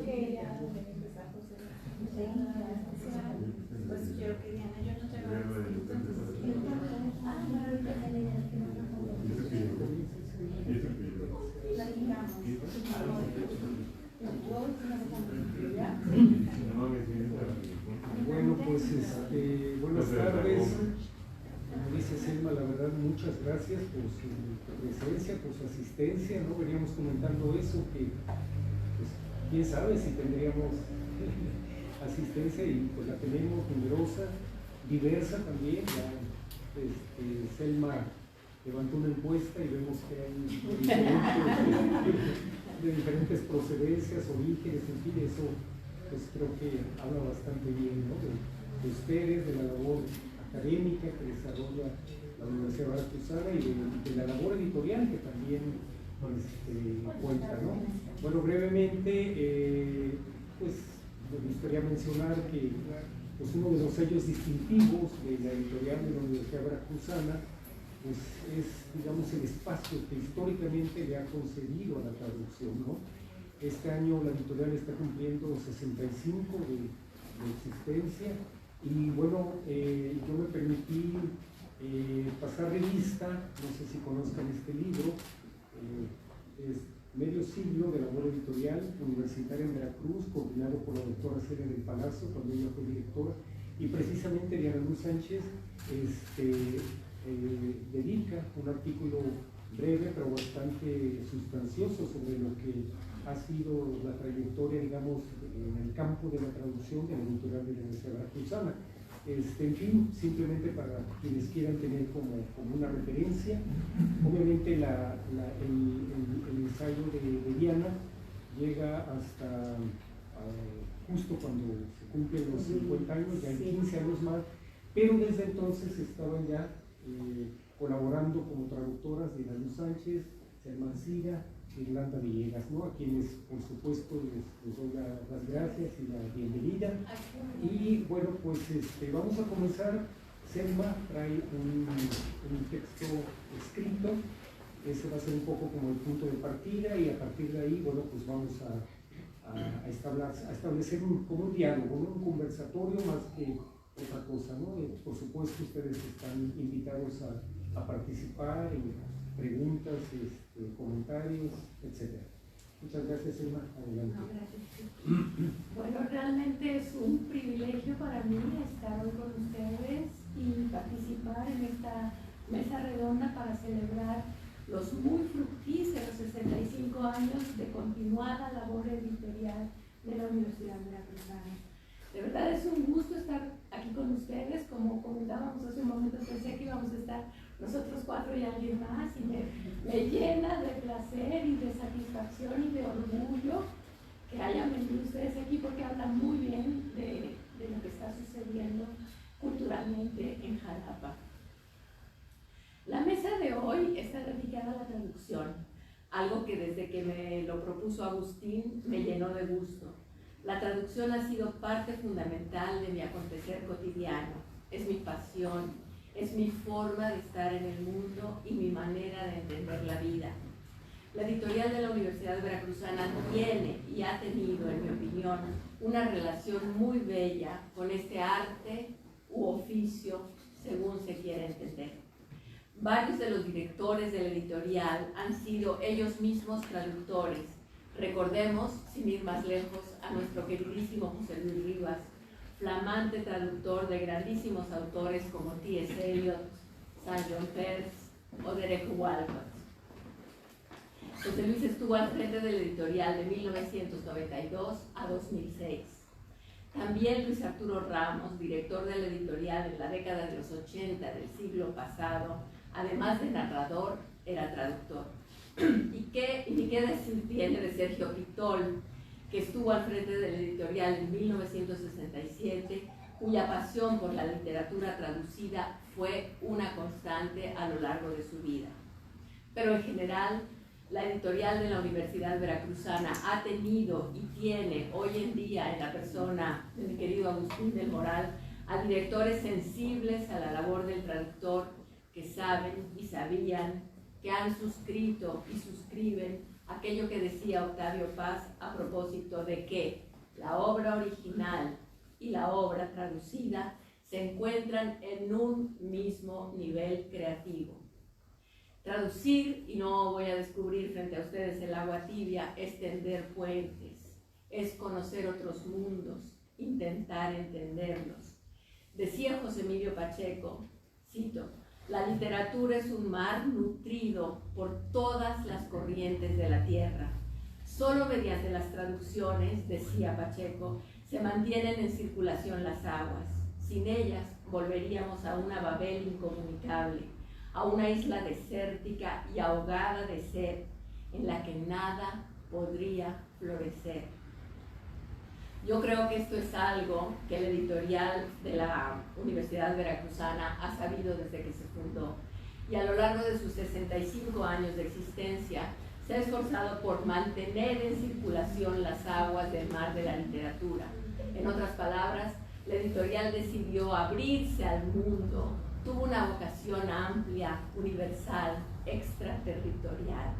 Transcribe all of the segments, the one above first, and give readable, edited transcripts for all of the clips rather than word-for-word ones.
quería empezar, José. Pues quiero que Diana, yo no tengo escrito. Bueno, pues buenas tardes. Como dice Selma, la verdad, muchas gracias por su presencia, por su asistencia, ¿no? Veníamos comentando eso, que pues, quién sabe si tendríamos asistencia, y pues la tenemos numerosa, diversa también. Ya, Selma levantó una encuesta y vemos que hay de diferentes procedencias, orígenes, en fin, eso pues creo que habla bastante bien, ¿no? de ustedes, de la labor académica que desarrolla la Universidad Veracruzana y de la labor editorial que también cuenta, ¿no? Bueno, brevemente, pues me gustaría mencionar que pues, uno de los sellos distintivos de la editorial de la Universidad Veracruzana pues, es, digamos, el espacio que históricamente le ha concedido a la traducción, ¿no? Este año la editorial está cumpliendo 65 de existencia. Y bueno, yo me permití pasar revista, no sé si conozcan este libro, es Medio siglo de labor editorial universitaria en Veracruz, coordinado por la doctora Celia del Palacio, cuando ella fue directora, y precisamente Diana Luz Sánchez dedica un artículo breve pero bastante sustancioso sobre lo que ha sido la trayectoria, digamos, en el campo de la traducción de la editorial de la Universidad Veracruzana. En fin, simplemente para quienes quieran tener como una referencia. Obviamente el ensayo de Diana llega hasta justo cuando se cumplen los 50 años, ya hay 15 años más, pero desde entonces estaban ya colaborando como traductoras de Diana Luz Sánchez, Selma Ancira, Irlanda Villegas, ¿no? A quienes por supuesto les doy las gracias y la bienvenida. Y bueno, pues vamos a comenzar. Selma trae un texto escrito, ese va a ser un poco como el punto de partida, y a partir de ahí, bueno, pues vamos a establecer como un diálogo, ¿no? Un conversatorio más que otra cosa, ¿no? Por supuesto ustedes están invitados a participar en preguntas, comentarios, etc. Muchas gracias, Selma. Adelante. No, gracias. Bueno, realmente es un privilegio para mí estar hoy con ustedes y participar en esta mesa redonda para celebrar los muy fructíferos 65 años de continuada labor editorial de la Universidad Veracruzana. De verdad es un gusto estar aquí con ustedes. Como comentábamos hace un momento, pensé que íbamos a estar nosotros cuatro y alguien más, y me llena de placer y de satisfacción y de orgullo que hayan venido ustedes aquí, porque hablan muy bien de lo que está sucediendo culturalmente en Jalapa. La mesa de hoy está dedicada a la traducción, algo que desde que me lo propuso Agustín me llenó de gusto. La traducción ha sido parte fundamental de mi acontecer cotidiano, es mi pasión, es mi forma de estar en el mundo y mi manera de entender la vida. La editorial de la Universidad Veracruzana tiene y ha tenido, en mi opinión, una relación muy bella con este arte u oficio, según se quiera entender. Varios de los directores de la editorial han sido ellos mismos traductores. Recordemos, sin ir más lejos, a nuestro queridísimo José Luis Rivas, flamante traductor de grandísimos autores como T.S. Eliot, St. John Perse o Derek Walcott. José Luis estuvo al frente de la editorial de 1992 a 2006. También Luis Arturo Ramos, director de la editorial en la década de los 80 del siglo pasado, además de narrador, era traductor. ¿Y ni qué decir tiene de Sergio Pitol, que estuvo al frente de la editorial en 1967, cuya pasión por la literatura traducida fue una constante a lo largo de su vida? Pero en general, la editorial de la Universidad Veracruzana ha tenido y tiene hoy en día, en la persona de mi querido Agustín del Moral, a directores sensibles a la labor del traductor, que saben y sabían, que han suscrito y suscriben aquello que decía Octavio Paz a propósito de que la obra original y la obra traducida se encuentran en un mismo nivel creativo. Traducir, y no voy a descubrir frente a ustedes el agua tibia, es tender puentes, es conocer otros mundos, intentar entenderlos. Decía José Emilio Pacheco, cito, la literatura es un mar nutrido por todas las corrientes de la tierra. Solo mediante las traducciones, decía Pacheco, se mantienen en circulación las aguas. Sin ellas volveríamos a una Babel incomunicable, a una isla desértica y ahogada de sed, en la que nada podría florecer. Yo creo que esto es algo que el editorial de la Universidad Veracruzana ha sabido desde que se fundó, y a lo largo de sus 65 años de existencia se ha esforzado por mantener en circulación las aguas del mar de la literatura. En otras palabras, la editorial decidió abrirse al mundo, tuvo una vocación amplia, universal, extraterritorial.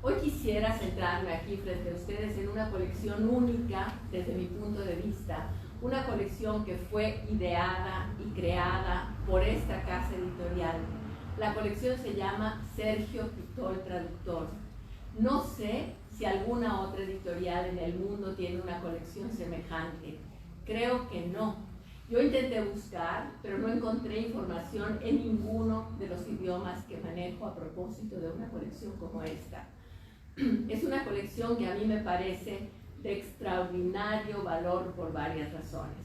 Hoy quisiera centrarme aquí frente a ustedes en una colección única desde mi punto de vista, una colección que fue ideada y creada por esta casa editorial. La colección se llama Sergio Pitol Traductor. No sé si alguna otra editorial en el mundo tiene una colección semejante. Creo que no. Yo intenté buscar, pero no encontré información en ninguno de los idiomas que manejo a propósito de una colección como esta. Es una colección que a mí me parece de extraordinario valor por varias razones.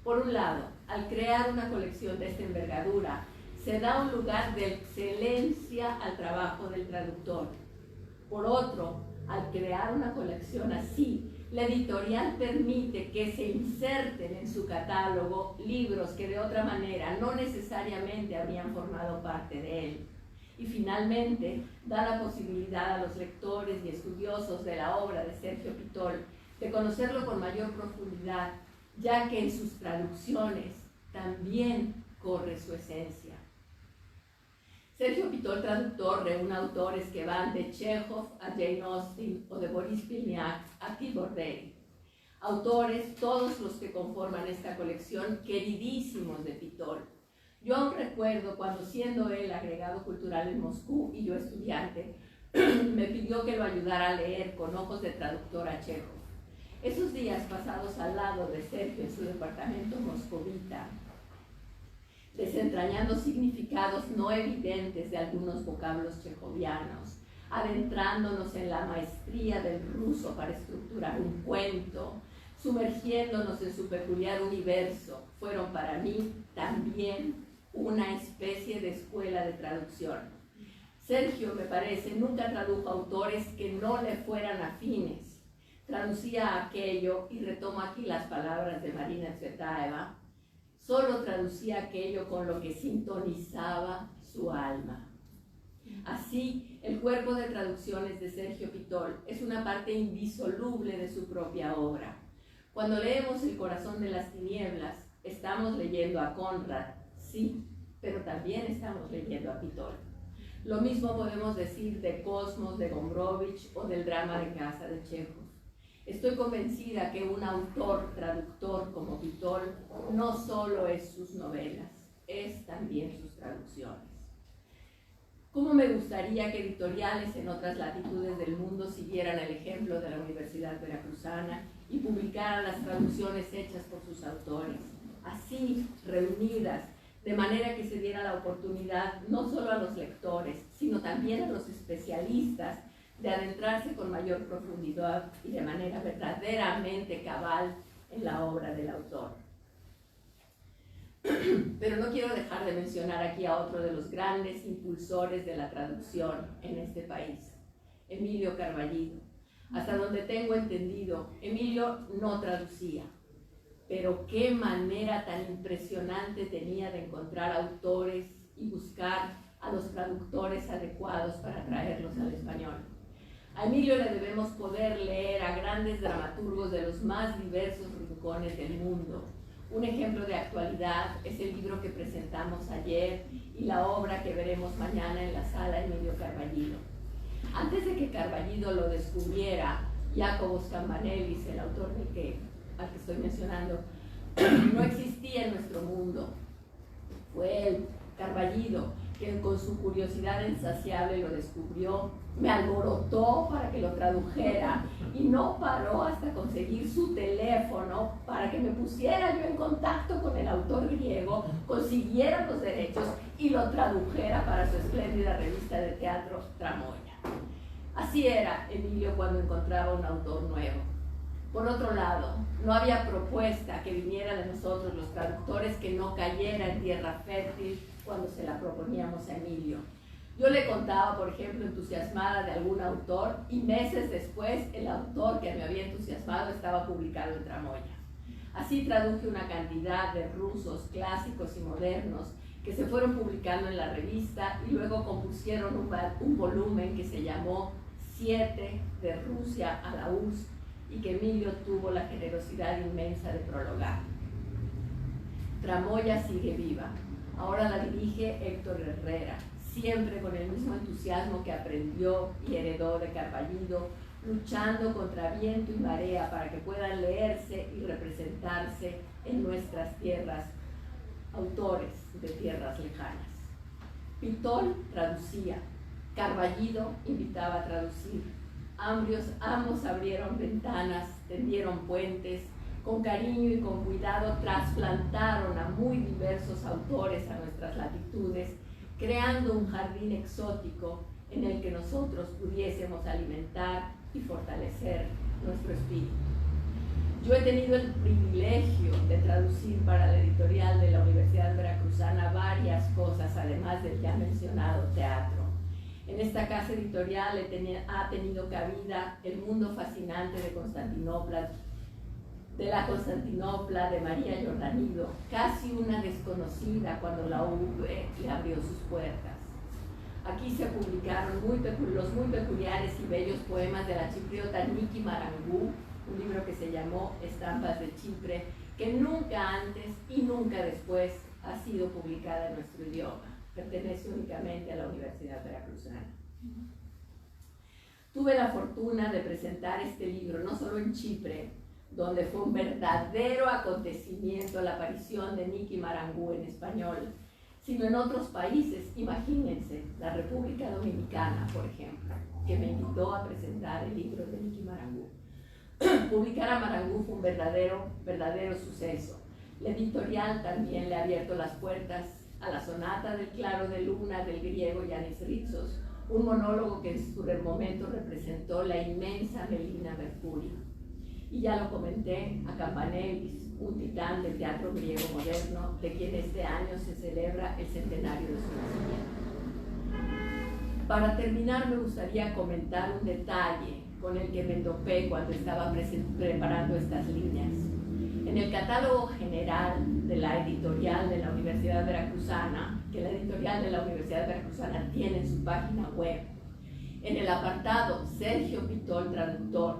Por un lado, al crear una colección de esta envergadura, se da un lugar de excelencia al trabajo del traductor. Por otro, al crear una colección así, la editorial permite que se inserten en su catálogo libros que de otra manera no necesariamente habrían formado parte de él. Y finalmente, da la posibilidad a los lectores y estudiosos de la obra de Sergio Pitol de conocerlo con mayor profundidad, ya que en sus traducciones también corre su esencia. Sergio Pitol Traductor reúne autores que van de Chekhov a Jane Austen o de Boris Pilniak a Tibor Day. Autores, todos los que conforman esta colección, queridísimos de Pitol. Yo aún recuerdo cuando, siendo él agregado cultural en Moscú y yo estudiante, me pidió que lo ayudara a leer con ojos de traductor a Chekhov. Esos días pasados al lado de Sergio en su departamento moscovita, desentrañando significados no evidentes de algunos vocablos chejovianos, adentrándonos en la maestría del ruso para estructurar un cuento, sumergiéndonos en su peculiar universo, fueron para mí también una especie de escuela de traducción. Sergio, me parece, nunca tradujo autores que no le fueran afines. Traducía aquello, y retomo aquí las palabras de Marina Tsvetaeva, solo traducía aquello con lo que sintonizaba su alma. Así, el cuerpo de traducciones de Sergio Pitol es una parte indisoluble de su propia obra. Cuando leemos El corazón de las tinieblas, estamos leyendo a Conrad, sí, pero también estamos leyendo a Pitol. Lo mismo podemos decir de Cosmos, de Gombrowicz o del drama de casa de Chekhov. Estoy convencida que un autor traductor como Pitol no solo es sus novelas, es también sus traducciones. ¿Cómo me gustaría que editoriales en otras latitudes del mundo siguieran el ejemplo de la Universidad Veracruzana y publicaran las traducciones hechas por sus autores, así, reunidas, de manera que se diera la oportunidad no solo a los lectores, sino también a los especialistas de adentrarse con mayor profundidad y de manera verdaderamente cabal en la obra del autor? Pero no quiero dejar de mencionar aquí a otro de los grandes impulsores de la traducción en este país, Emilio Carballido. Hasta donde tengo entendido, Emilio no traducía, pero qué manera tan impresionante tenía de encontrar autores y buscar a los traductores adecuados para traerlos al español. A Emilio le debemos poder leer a grandes dramaturgos de los más diversos rincones del mundo. Un ejemplo de actualidad es el libro que presentamos ayer y la obra que veremos mañana en la sala Emilio Carballido. Antes de que Carballido lo descubriera, Jacobus Cambanelis, el autor al que estoy mencionando, no existía en nuestro mundo. Fue él, Carballido, quien con su curiosidad insaciable lo descubrió, me alborotó para que lo tradujera y no paró hasta conseguir su teléfono para que me pusiera yo en contacto con el autor griego, consiguiera los derechos y lo tradujera para su espléndida revista de teatro Tramoya. Así era Emilio cuando encontraba un autor nuevo. Por otro lado, no había propuesta que viniera de nosotros los traductores que no cayera en tierra fértil cuando se la proponíamos a Emilio. Yo le contaba, por ejemplo, entusiasmada de algún autor y meses después el autor que me había entusiasmado estaba publicado en Tramoya. Así traduje una cantidad de rusos clásicos y modernos que se fueron publicando en la revista y luego compusieron un volumen que se llamó 7 de Rusia a la URSS y que Emilio tuvo la generosidad inmensa de prologar. Tramoya sigue viva. Ahora la dirige Héctor Herrera, siempre con el mismo entusiasmo que aprendió y heredó de Carballido, luchando contra viento y marea para que puedan leerse y representarse en nuestras tierras autores de tierras lejanas. Pitol traducía, Carballido invitaba a traducir. Ambos abrieron ventanas, tendieron puentes, con cariño y con cuidado trasplantaron a muy diversos autores a nuestras latitudes, creando un jardín exótico en el que nosotros pudiésemos alimentar y fortalecer nuestro espíritu. Yo he tenido el privilegio de traducir para la editorial de la Universidad Veracruzana varias cosas, además del ya mencionado teatro. En esta casa editorial ha tenido cabida El mundo fascinante de Constantinopla, de María Giordanido, casi una desconocida cuando la UV le abrió sus puertas. Aquí se publicaron los muy peculiares y bellos poemas de la chipriota Niki Marangú, un libro que se llamó Estampas de Chipre, que nunca antes y nunca después ha sido publicada en nuestro idioma. Pertenece únicamente a la Universidad Veracruzana. Tuve la fortuna de presentar este libro no solo en Chipre, donde fue un verdadero acontecimiento la aparición de Niki Marangú en español, sino en otros países. Imagínense, la República Dominicana, por ejemplo, que me invitó a presentar el libro de Niki Marangú. Publicar a Marangú fue un verdadero suceso. La editorial también le ha abierto las puertas a la sonata del Claro de Luna del griego Yanis Ritsos, un monólogo que en su momento representó la inmensa Melina Mercurio. Y ya lo comenté, a Cambanelis, un titán del teatro griego moderno, de quien este año se celebra el centenario de su nacimiento. Para terminar, me gustaría comentar un detalle con el que me topé cuando estaba preparando estas líneas. En el catálogo general de la editorial de la Universidad Veracruzana, que la editorial de la Universidad Veracruzana tiene en su página web, en el apartado Sergio Pitol Traductor,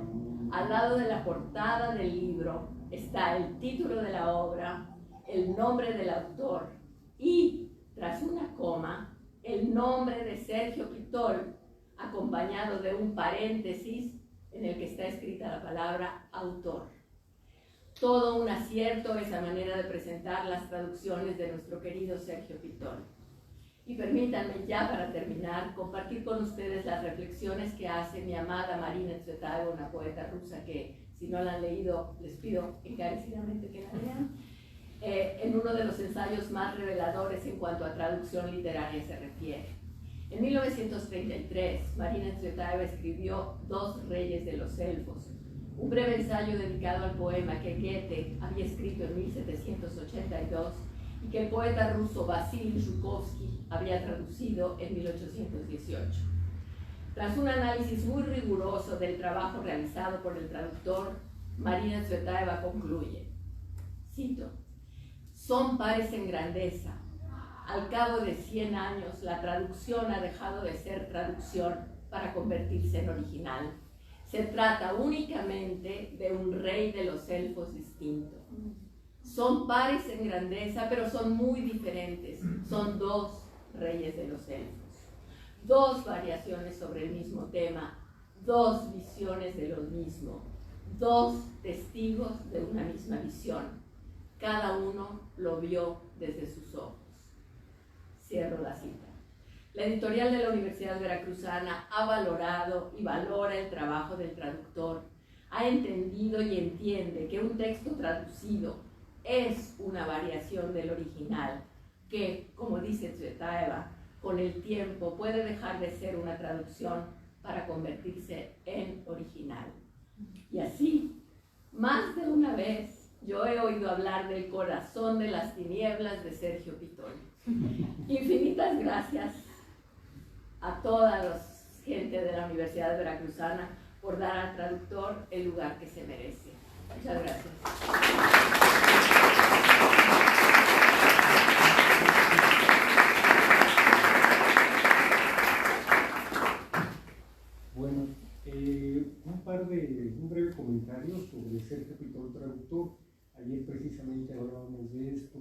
al lado de la portada del libro está el título de la obra, el nombre del autor y, tras una coma, el nombre de Sergio Pitol, acompañado de un paréntesis en el que está escrita la palabra autor. Todo un acierto esa manera de presentar las traducciones de nuestro querido Sergio Pitol. Y permítanme ya para terminar compartir con ustedes las reflexiones que hace mi amada Marina Tsvetaeva, una poeta rusa que si no la han leído les pido encarecidamente que la lean, en uno de los ensayos más reveladores en cuanto a traducción literaria se refiere. En 1933, Marina Tsvetaeva escribió Dos reyes de los elfos, un breve ensayo dedicado al poema que Goethe había escrito en 1782 y que el poeta ruso Vasily Zhukovsky había traducido en 1818. Tras un análisis muy riguroso del trabajo realizado por el traductor, Marina Tsvetaeva concluye, cito, «Son pares en grandeza. Al cabo de 100 años, la traducción ha dejado de ser traducción para convertirse en original. Se trata únicamente de un rey de los elfos distinto. Son pares en grandeza, pero son muy diferentes. Son dos reyes de los elfos. dos variaciones sobre el mismo tema, dos visiones de lo mismo, dos testigos de una misma visión. Cada uno lo vio desde sus ojos. Cierro la cita. La editorial de la Universidad Veracruzana ha valorado y valora el trabajo del traductor, ha entendido y entiende que un texto traducido es una variación del original, que, como dice Tsvetaeva, con el tiempo puede dejar de ser una traducción para convertirse en original. Y así, más de una vez, yo he oído hablar del corazón de las tinieblas de Sergio Pitol. Infinitas gracias a toda la gente de la Universidad Veracruzana por dar al traductor el lugar que se merece. Muchas gracias. Bueno, un breve comentario sobre Sergio Pitol, traductor. Ayer precisamente hablábamos de esto.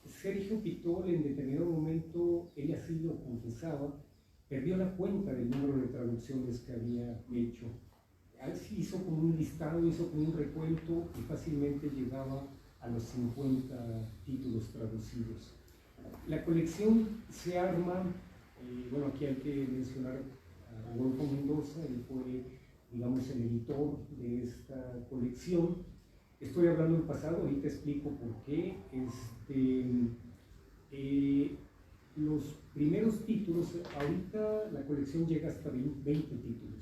Sergio Pitol, en determinado momento, él así lo confesaba, perdió la cuenta del número de traducciones que había hecho. Así hizo como un listado, hizo como un recuento y fácilmente llegaba a los 50 títulos traducidos. La colección se arma, bueno, aquí hay que mencionar a Rodolfo Mendoza, él fue, digamos, el editor de esta colección. Estoy hablando del pasado, ahorita explico por qué. Los primeros títulos, ahorita la colección llega hasta 20 títulos.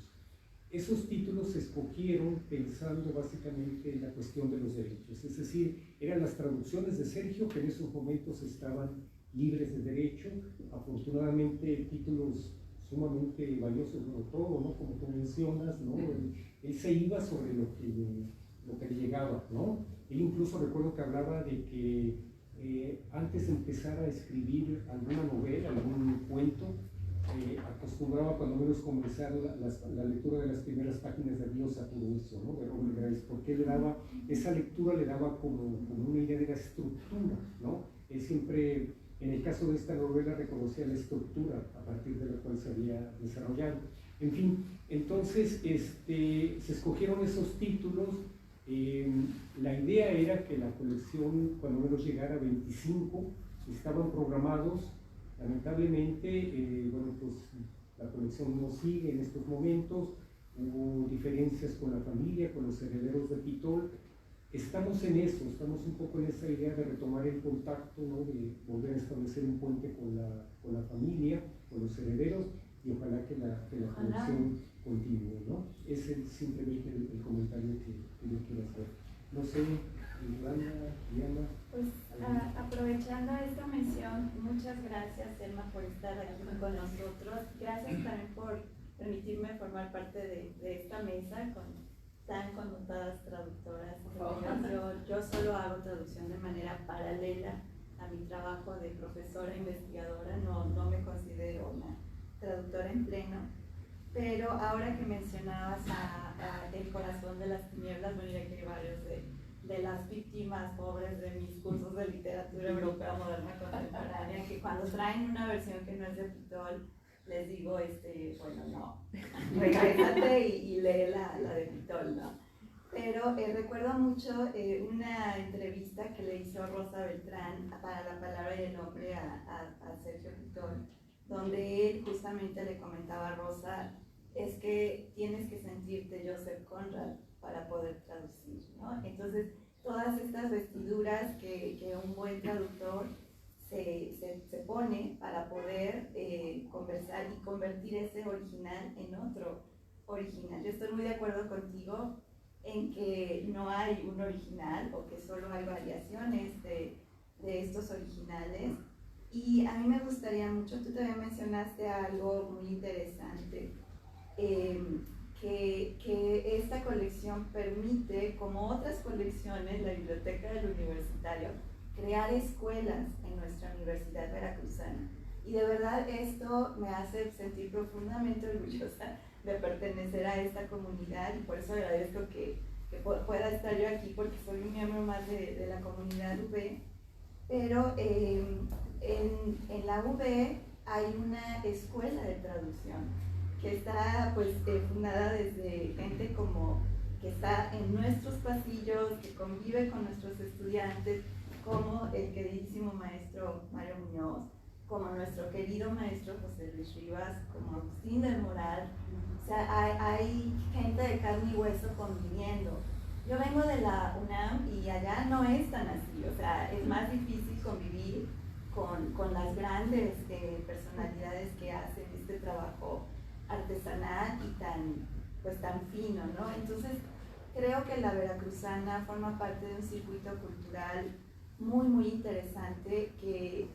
Esos títulos se escogieron pensando básicamente en la cuestión de los derechos, es decir, eran las traducciones de Sergio que en esos momentos estaban libres de derecho, afortunadamente títulos sumamente valiosos, sobre todo, ¿no? Como tú mencionas, ¿no? Él se iba sobre lo que le llegaba, ¿no? Él incluso recuerdo que hablaba de que antes de empezar a escribir alguna novela, algún cuento, acostumbraba cuando menos comenzar la lectura de las primeras páginas de Dios a todo eso, ¿no? De Robert Grace, porque él esa lectura le daba como una idea de la estructura, ¿no? Él siempre, en el caso de esta novela, reconocía la estructura a partir de la cual se había desarrollado. En fin, entonces se escogieron esos títulos. La idea era que la colección, cuando menos llegara a 25, estaban programados. Lamentablemente, bueno, pues la colección no sigue en estos momentos, hubo diferencias con la familia, con los herederos de Pitol. Estamos en eso, estamos un poco en esa idea de retomar el contacto, ¿no? De volver a establecer un puente con la familia, con los herederos, y ojalá que la colección continúe, ¿no? Ese es simplemente el comentario que yo quiero hacer. No sé, Yolanda, Diana. Pues aprovechando esta mención, muchas gracias, Selma, por estar aquí con nosotros. Gracias también por permitirme formar parte de esta mesa con tan connotadas traductoras. Yo solo hago traducción de manera paralela a mi trabajo de profesora investigadora, no me considero una traductora en pleno, pero ahora que mencionabas El corazón de las tinieblas, bueno, ya que hay varios de las víctimas pobres de mis cursos de literatura europea moderna contemporánea, que cuando traen una versión que no es de Pitol, les digo, bueno, no, regrésate y lee la de Pitol, ¿no? Pero recuerdo mucho una entrevista que le hizo Rosa Beltrán para La Palabra y el Hombre a Sergio Pitol, donde él justamente le comentaba a Rosa, es que tienes que sentirte Joseph Conrad para poder traducir, ¿no? Entonces, todas estas vestiduras que un buen traductor se pone para poder conversar y convertir ese original en otro original. Yo estoy muy de acuerdo contigo en que no hay un original o que solo hay variaciones de estos originales. Y a mí me gustaría mucho, tú también mencionaste algo muy interesante, que esta colección permite, como otras colecciones, la Biblioteca del Universitario, crear escuelas en nuestra Universidad Veracruzana. Y de verdad esto me hace sentir profundamente orgullosa de pertenecer a esta comunidad, y por eso agradezco que pueda estar yo aquí, porque soy un miembro más de la comunidad UB. Pero en la UB hay una escuela de traducción que está pues fundada desde gente como que está en nuestros pasillos, que convive con nuestros estudiantes, como el queridísimo maestro Mario Muñoz, como nuestro querido maestro José Luis Rivas, como Agustín del Moral. O sea, hay gente de carne y hueso conviviendo. Yo vengo de la UNAM y allá no es tan así, o sea, es más difícil convivir con las grandes personalidades que hacen este trabajo artesanal y tan fino, ¿no? Entonces, creo que la Veracruzana forma parte de un circuito cultural muy, muy interesante que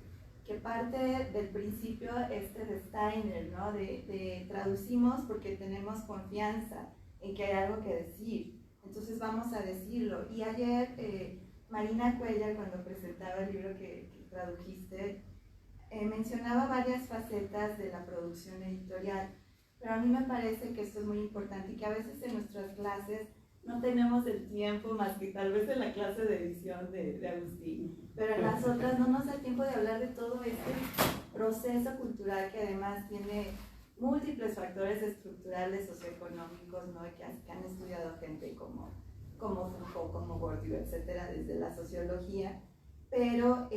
parte del principio de Steiner, ¿no? De traducimos porque tenemos confianza en que hay algo que decir, entonces vamos a decirlo. Y ayer Marina Cuellar, cuando presentaba el libro que tradujiste, mencionaba varias facetas de la producción editorial, pero a mí me parece que esto es muy importante y que a veces en nuestras clases no tenemos el tiempo, más que tal vez en la clase de edición de Agustín, pero en las otras no nos da tiempo de hablar de todo este proceso cultural que además tiene múltiples factores estructurales, socioeconómicos, ¿no? que han estudiado gente como Foucault, como Bourdieu, etcétera, desde la sociología. Pero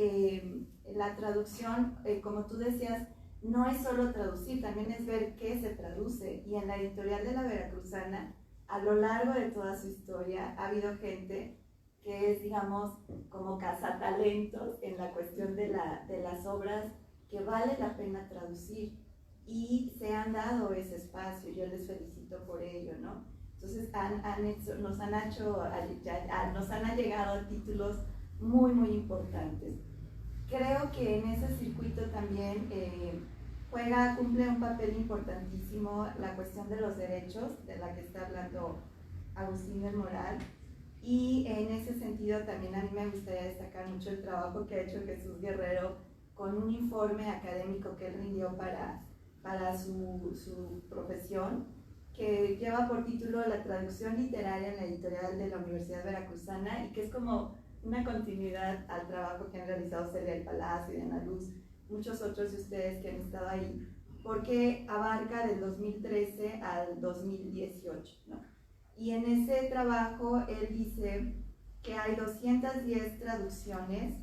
la traducción, como tú decías, no es solo traducir, también es ver qué se traduce. Y en la editorial de la Veracruzana, a lo largo de toda su historia, ha habido gente que es, digamos, como cazatalentos en la cuestión de las obras que vale la pena traducir. Y se han dado ese espacio, yo les felicito por ello, ¿no? Entonces nos han allegado títulos muy, muy importantes. Creo que en ese circuito también cumple un papel importantísimo la cuestión de los derechos, de la que está hablando Agustín del Moral, y en ese sentido también a mí me gustaría destacar mucho el trabajo que ha hecho Jesús Guerrero con un informe académico que él rindió para su profesión, que lleva por título La traducción literaria en la editorial de la Universidad Veracruzana, y que es como una continuidad al trabajo que han realizado Celia del Palacio y Ana Luz, muchos otros de ustedes que han estado ahí, porque abarca del 2013 al 2018, ¿no? Y en ese trabajo él dice que hay 210 traducciones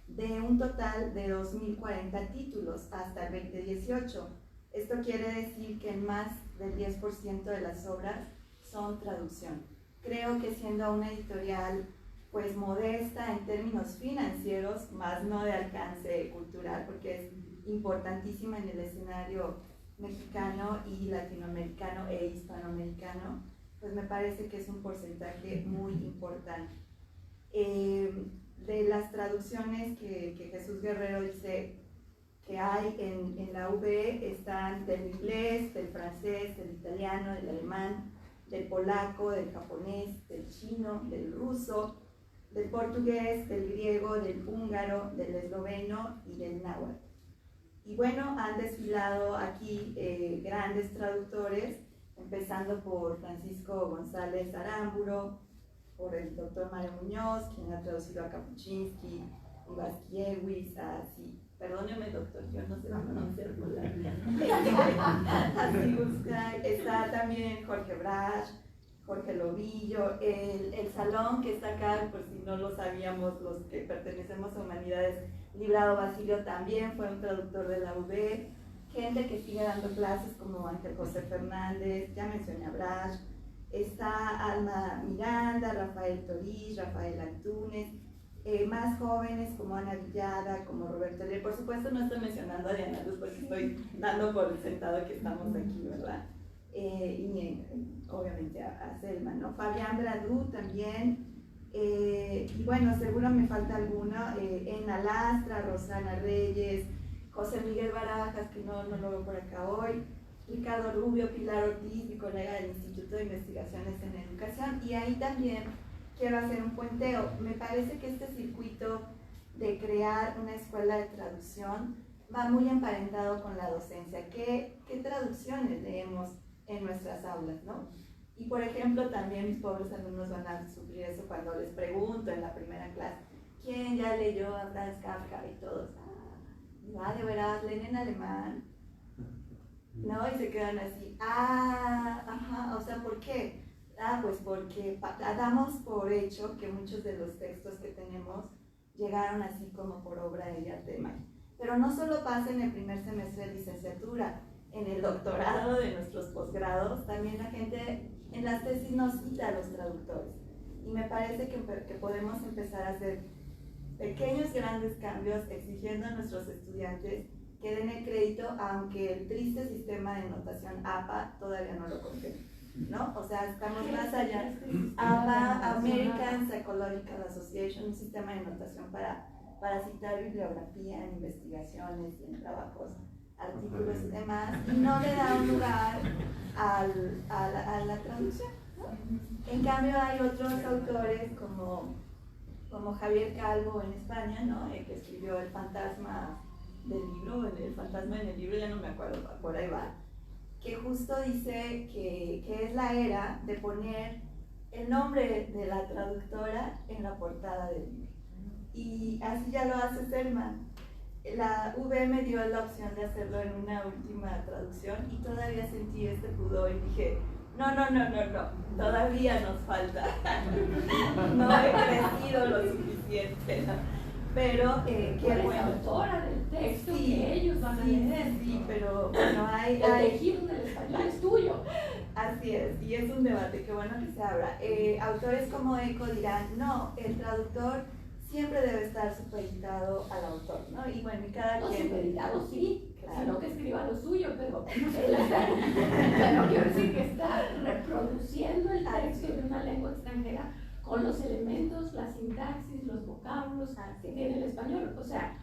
de un total de 2.040 títulos hasta el 2018. Esto quiere decir que más del 10% de las obras son traducción. Creo que siendo una editorial pues modesta en términos financieros, más no de alcance cultural, porque es importantísima en el escenario mexicano y latinoamericano e hispanoamericano, pues me parece que es un porcentaje muy importante. De las traducciones que Jesús Guerrero dice que hay en la UB, están del inglés, del francés, del italiano, del alemán, del polaco, del japonés, del chino, del ruso, del portugués, del griego, del húngaro, del esloveno y del náhuatl. Y bueno, han desfilado aquí grandes traductores, empezando por Francisco González Aramburo, por el doctor Mario Muñoz, quien ha traducido a Kapuczynski, Iwaskiewicz, así, perdóneme doctor, yo no sé pronunciar Polaria, así busca, está también Jorge Brash, Jorge Lobillo, el salón que está acá, por si no lo sabíamos los que pertenecemos a Humanidades, Librado Basilio también fue un traductor de la UB, gente que sigue dando clases como Ángel José Fernández, ya mencioné a Brash, está Alma Miranda, Rafael Toriz, Rafael Antúnez, más jóvenes como Ana Villada, como Roberto Lee. Por supuesto no estoy mencionando a Diana Luz porque estoy dando por sentado que estamos aquí, ¿verdad? Y obviamente a Selma, ¿no? Fabián Bradú también, y bueno, seguro me falta alguna, Ena Lastra, Rosana Reyes, José Miguel Barajas, que no lo veo por acá hoy, Ricardo Rubio, Pilar Ortiz, mi colega del Instituto de Investigaciones en Educación, y ahí también quiero hacer un puenteo. Me parece que este circuito de crear una escuela de traducción va muy emparentado con la docencia. ¿Qué traducciones leemos en nuestras aulas, no? Y por ejemplo, también mis pobres alumnos van a sufrir eso cuando les pregunto en la primera clase, ¿quién ya leyó a Franz Kafka? Y todos, de veras, leen en alemán, ¿no? Y se quedan así, ajá, o sea, ¿por qué? Pues porque damos por hecho que muchos de los textos que tenemos llegaron así como por obra de arte de magia. Pero no solo pasa en el primer semestre de licenciatura, en el doctorado de nuestros posgrados, también la gente en las tesis nos cita a los traductores. Y me parece que podemos empezar a hacer pequeños, grandes cambios exigiendo a nuestros estudiantes que den el crédito, aunque el triste sistema de notación APA todavía no lo contiene, ¿no? O sea, estamos más allá. APA, American Psychological Association, un sistema de notación para citar bibliografía en investigaciones y en trabajos, artículos y demás, y no le da un lugar a la traducción, ¿no? En cambio hay otros autores como Javier Calvo en España, ¿no? Que escribió El fantasma del libro, El fantasma en el libro, ya no me acuerdo, por ahí va, que justo dice que es la era de poner el nombre de la traductora en la portada del libro. Y así ya lo hace Selman. La UV me dio la opción de hacerlo en una última traducción y todavía sentí este pudor y dije, no, todavía nos falta. No he crecido lo suficiente, ¿no? Pero qué bueno. Autora del texto sí, que ellos van a leer. Sí, pero bueno, el tejido del español es tuyo. Así es, y es un debate, qué bueno que se abra. Autores como Eco dirán, no, el traductor siempre debe estar supeditado al autor, ¿no? Y bueno, y cada quien... Supeditado sí, claro, sino que escriba lo suyo, pero no quiero decir que está reproduciendo el texto de una lengua extranjera con los elementos, la sintaxis, los vocablos que tiene el español. O sea,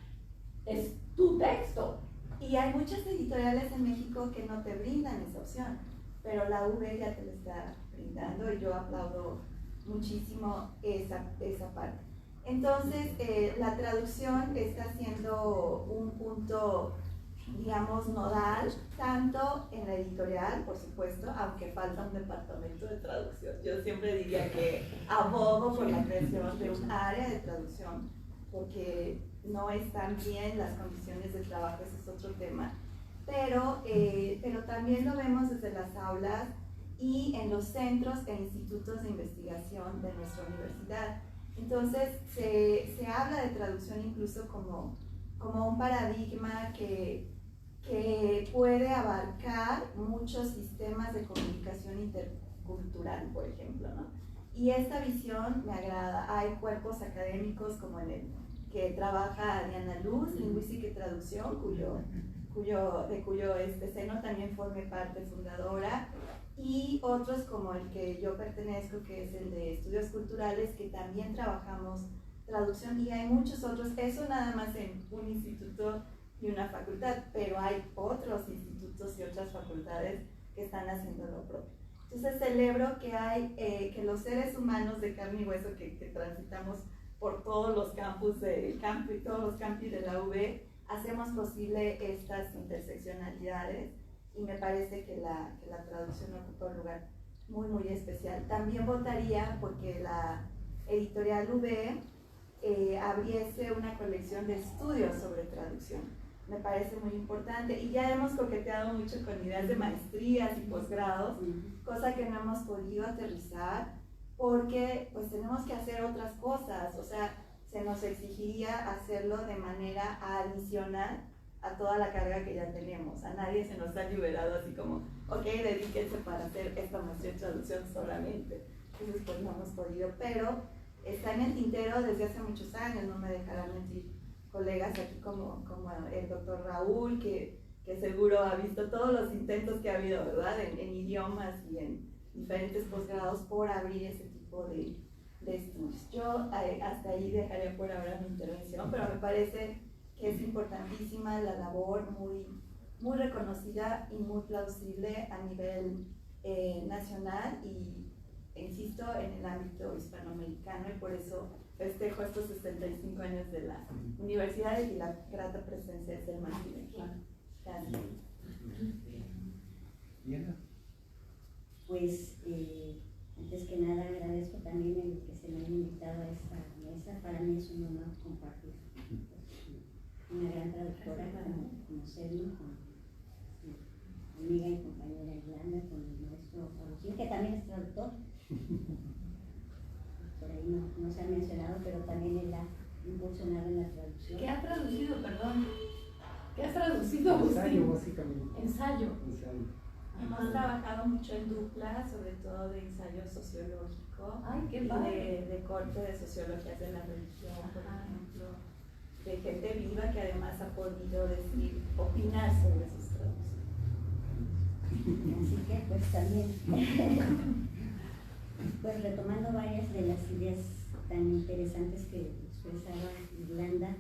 es tu texto. Y hay muchas editoriales en México que no te brindan esa opción, pero la UV ya te lo está brindando y yo aplaudo muchísimo esa parte. Entonces, la traducción está siendo un punto, digamos, nodal, tanto en la editorial, por supuesto, aunque falta un departamento de traducción. Yo siempre diría que abogo por la creación de un área de traducción, porque no están bien las condiciones de trabajo, ese es otro tema. Pero también lo vemos desde las aulas y en los centros e institutos de investigación de nuestra universidad. Entonces, se habla de traducción incluso como un paradigma que puede abarcar muchos sistemas de comunicación intercultural, por ejemplo, ¿no? Y esta visión me agrada. Hay cuerpos académicos como en el que trabaja Diana Luz, Lingüística y Traducción, de cuyo seno también formé parte fundadora, y otros como el que yo pertenezco, que es el de Estudios Culturales, que también trabajamos traducción, y hay muchos otros, eso nada más en un instituto y una facultad, pero hay otros institutos y otras facultades que están haciendo lo propio. Entonces celebro que hay, que los seres humanos de carne y hueso que transitamos por todos los campus y todos los campi de la UV, hacemos posible estas interseccionalidades, y me parece que la traducción ocupa un lugar muy, muy especial. También votaría porque la editorial UV abriese una colección de estudios sobre traducción. Me parece muy importante, y ya hemos coqueteado mucho con ideas de maestrías y posgrados, cosa que no hemos podido aterrizar porque pues tenemos que hacer otras cosas. O sea, se nos exigiría hacerlo de manera adicional a toda la carga que ya tenemos. A nadie se nos ha liberado así como, ok, dedíquense para hacer esta maestría en traducción solamente. Entonces pues no hemos podido, pero está en el tintero desde hace muchos años, no me dejarán mentir colegas aquí como el doctor Raúl, que seguro ha visto todos los intentos que ha habido, ¿verdad? En idiomas y en diferentes posgrados por abrir ese tipo de estudios. Yo hasta ahí dejaré por ahora mi intervención, pero me parece que es importantísima la labor, muy reconocida y muy plausible a nivel nacional y, insisto, en el ámbito hispanoamericano, y por eso festejo estos 65 años de la universidad y la grata presencia de Selman aquí. Gracias. Diana. Pues antes que nada agradezco también el que se me haya invitado a esta mesa. Para mí es un honor compartir una gran traductora como Selma, con su amiga y compañera Irlanda, con el maestro Agustín, que también es traductor. Por ahí no se ha mencionado, pero también él ha incursionado en la traducción. ¿Qué ha traducido, perdón? ¿Qué has traducido, Agustín? Ensayo, básicamente. Ensayo. Ensayo. Hemos trabajado mucho en dupla, sobre todo de ensayo sociológico. Ay, qué y padre. de corte de sociologías de la religión, por Ajá. ejemplo, de gente viva que además ha podido decir, opinar sobre sus traducciones. Así que pues también, pues retomando varias de las ideas tan interesantes que expresaba Irlanda,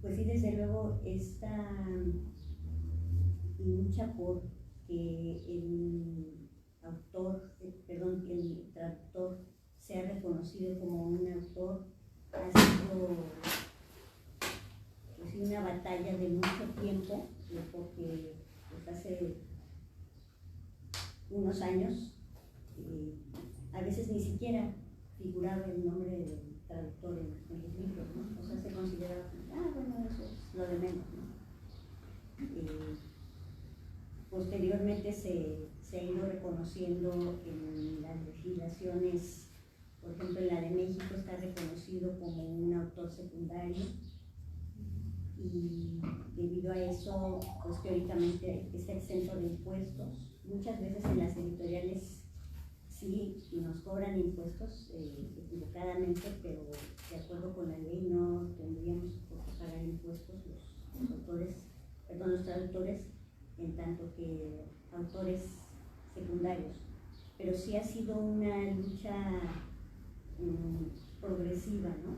pues sí, desde luego esta lucha por que el traductor sea reconocido como un autor ha sido pues, una batalla de mucho tiempo, porque pues, hace unos años a veces ni siquiera figuraba el nombre del traductor en los libros, ¿no? O sea, se consideraba, bueno, eso es lo de menos, ¿no? Posteriormente se ha ido reconociendo en las legislaciones, por ejemplo, en la de México está reconocido como un autor secundario, y debido a eso, pues teóricamente está exento de impuestos. Muchas veces en las editoriales sí nos cobran impuestos equivocadamente, pero de acuerdo con la ley no tendríamos por qué pagar impuestos los traductores, en tanto que autores secundarios. Pero sí ha sido una lucha progresiva, ¿no?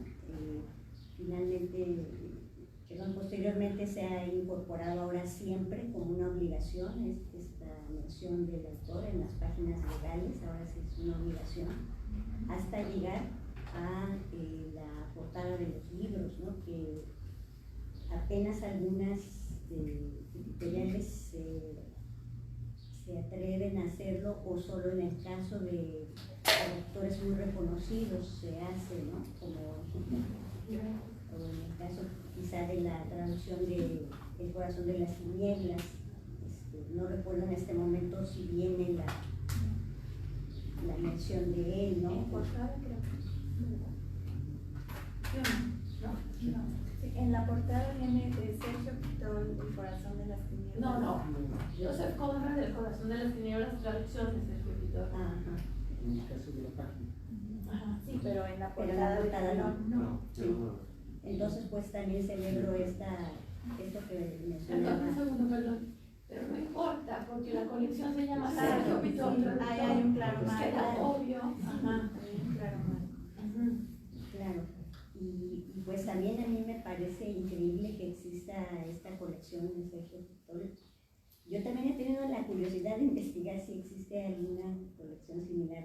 Posteriormente se ha incorporado ahora siempre como una obligación esta mención del autor en las páginas legales, ahora sí es una obligación, hasta llegar a la portada de los libros, ¿no? Que apenas algunas editoriales se atreven a hacerlo, o solo en el caso de autores muy reconocidos se hace, ¿no? Como o en el caso quizá de la traducción de El corazón de las tinieblas, no recuerdo en este momento si viene la mención de él, ¿no? En portada creo que No. sí, en la portada viene de Sergio Pitol, El corazón de las tinieblas. No. Joseph Conrad, El corazón de las tinieblas, traducción de Sergio Pitol. Ajá. En el caso de la página. Ajá. Sí, pero en la Pero en portada, la portada no. Sí. Entonces pues también celebro esto que Perdón, mencionaba. un segundo, perdón. Pero no importa, porque la colección se llama Sí. Sergio Pitol. Sí, ahí hay un claro Pues marco. queda obvio. Ajá. Hay un claro marco. Claro, y pues también a mí me parece increíble que exista esta colección de Sergio Pitol. Yo también he tenido la curiosidad de investigar si existe alguna colección similar,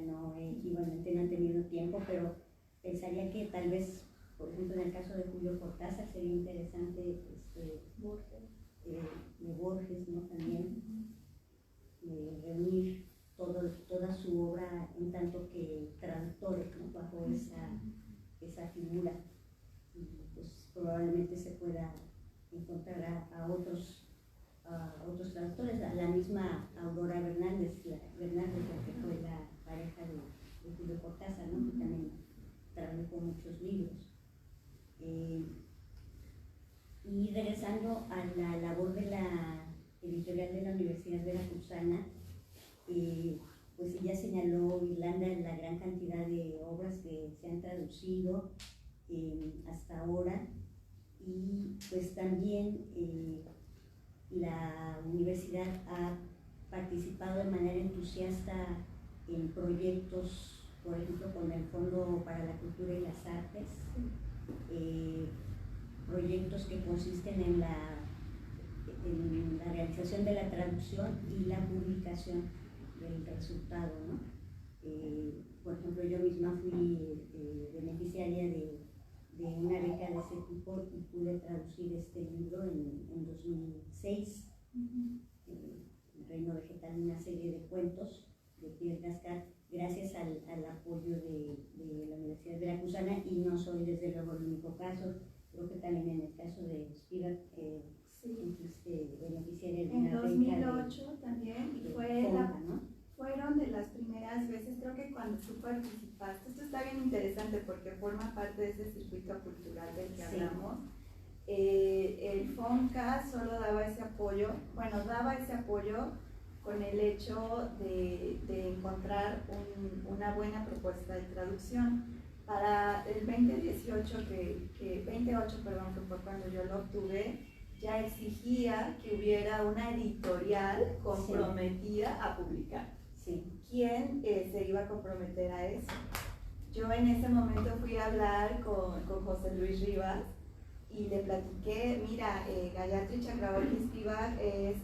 igualmente no he tenido tiempo, pero pensaría que tal vez, por ejemplo, en el caso de Julio Cortázar sería interesante de Borges, ¿no? También reunir toda su obra en tanto que traductores, ¿no? Bajo esa figura, y pues probablemente se pueda encontrar a otros traductores, a la misma Aurora Bernández, la que fue la pareja de Julio Cortázar, ¿no? Que también tradujo muchos libros. Y regresando a la labor de la editorial de la Universidad Veracruzana, pues ella señaló, Irlanda, la gran cantidad de obras que se han traducido hasta ahora, y pues también la universidad ha participado de manera entusiasta en proyectos, por ejemplo, con el Fondo para la Cultura y las Artes, proyectos que consisten en la realización de la traducción y la publicación del resultado, ¿no? Por ejemplo, yo misma fui beneficiaria de una beca de ese tipo y pude traducir este libro en 2006, El reino vegetal, una serie de cuentos de Pierre Gascard, gracias al apoyo de la Universidad Veracruzana, y no soy desde luego el único caso. creo que también en el caso de Spivak, Sí. fuiste beneficiaria de En una 2008 también, y de fue Fonca, ¿no? fueron de las primeras veces, creo que cuando tú participaste, esto está bien interesante porque forma parte de ese circuito cultural del que Sí. hablamos. El FONCA solo daba ese apoyo, con el hecho de encontrar una buena propuesta de traducción. Para el 2018, 28, perdón, que fue cuando yo lo obtuve, ya exigía que hubiera una editorial comprometida a publicar. Sí. ¿Quién se iba a comprometer a eso? Yo en ese momento fui a hablar con José Luis Rivas y le platiqué, mira, Gayatri Chakraborty Spivak es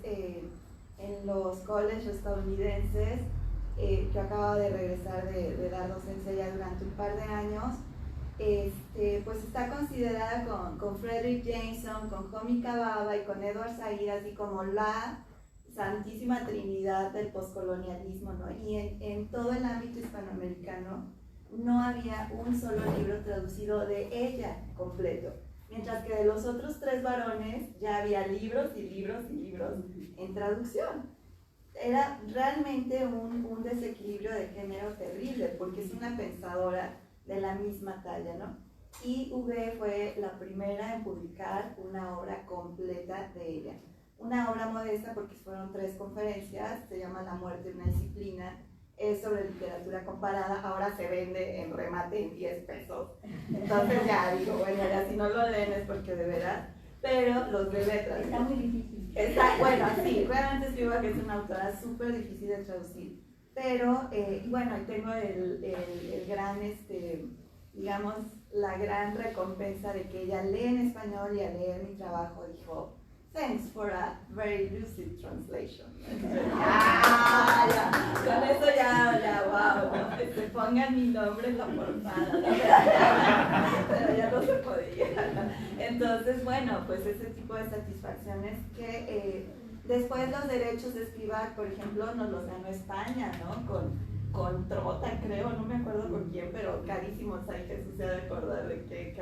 en los colleges estadounidenses, yo acababa de regresar de dar docencia ya durante un par de años, pues está considerada con Frederick Jameson, con Homi Kababa y con Edward Said así como la santísima trinidad del poscolonialismo, ¿no? Y en todo el ámbito hispanoamericano no había un solo libro traducido de ella completo, mientras que de los otros 3 varones ya había libros y libros y libros en traducción. Era realmente un desequilibrio de género terrible, porque es una pensadora de la misma talla, ¿no? Y V fue la primera en publicar una obra completa de ella. Una obra modesta porque fueron 3 conferencias, se llama La muerte, una disciplina, es sobre literatura comparada, ahora se vende en remate en 10 pesos. Entonces ya digo, bueno, ya si no lo leen es porque de veras, pero los de letras. Está muy difícil. Bueno, sí, realmente Spivak es una autora súper difícil de traducir, pero, bueno, tengo el gran, digamos, la gran recompensa de que ella lee en español y al leer mi trabajo dijo, thanks for a very lucid translation. Con eso ya, wow, que se pongan mi nombre en la portada, pero ya no se podía. Entonces, bueno, pues ese tipo de satisfacciones que después los derechos de Spivak, por ejemplo, nos los ganó España, ¿no? Con Trota, creo, no me acuerdo con quién, pero carísimos, ahí Jesús se ha de acordar de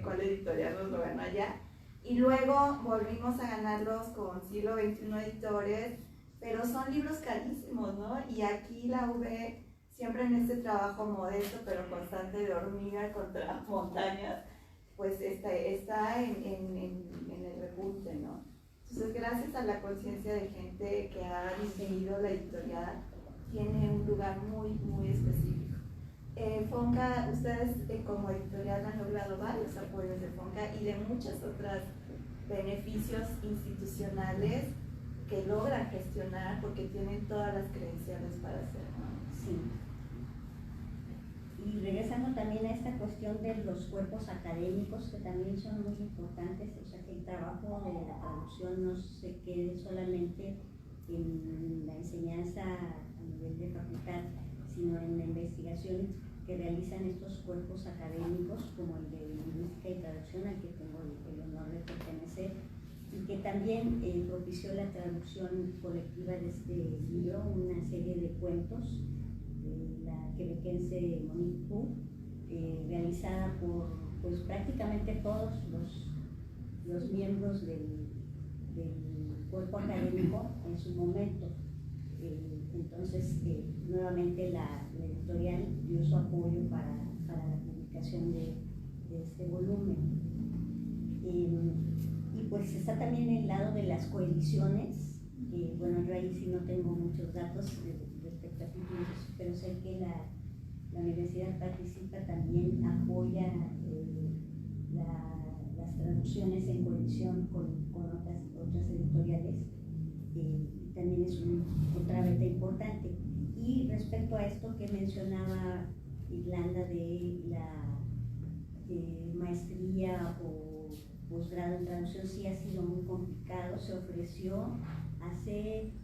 cuál editorial nos lo ganó allá. Y luego volvimos a ganarlos con Siglo XXI Editores, pero son libros carísimos, ¿no? Y aquí la V, siempre en este trabajo modesto pero constante de hormiga contra montañas, pues está en el repunte, ¿no? Entonces, gracias a la conciencia de gente que ha diseñado la editorial, tiene un lugar muy, muy específico. Fonca, ustedes como editorial han logrado varios apoyos de Fonca y de muchas otras beneficios institucionales que logran gestionar porque tienen todas las credenciales para hacerlo. Sí. Y regresando también a esta cuestión de los cuerpos académicos que también son muy importantes, o sea que el trabajo de la traducción no se quede solamente en la enseñanza a nivel de facultad, sino en la investigación que realizan estos cuerpos académicos como el de lingüística y traducción al que tengo el honor de pertenecer y que también propició la traducción colectiva de este libro, una serie de cuentos de la quebequense Monique Pu, realizada por pues prácticamente todos los miembros del cuerpo académico en su momento. Entonces, nuevamente la editorial dio su apoyo para la publicación de este volumen. Y pues está también el lado de las coediciones, que bueno, yo ahí sí no tengo muchos datos respecto a títulos, pero sé que la universidad participa también, apoya las traducciones en coedición con otras editoriales. También es otra beta importante. Y respecto a esto que mencionaba Irlanda de la maestría o posgrado en traducción, sí ha sido muy complicado. Se ofreció hace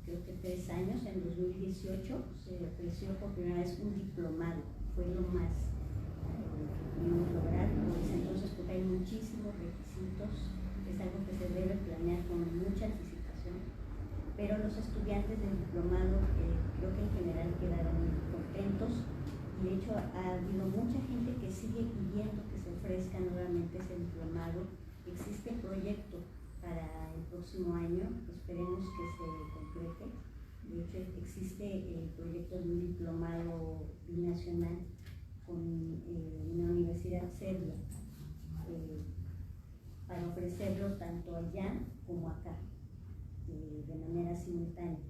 creo que 3 años, en 2018, se ofreció por primera vez un diplomado. Fue lo más que pudimos lograr. Entonces, porque hay muchísimos requisitos, es algo que se debe planear con mucha anticipación. Pero los estudiantes del diplomado creo que en general quedaron contentos y de hecho ha habido mucha gente que sigue pidiendo que se ofrezca nuevamente ese diplomado. Existe proyecto para el próximo año, esperemos que se concrete. De hecho, existe el proyecto de un diplomado binacional con una universidad serbia para ofrecerlo tanto allá como acá, de manera simultánea.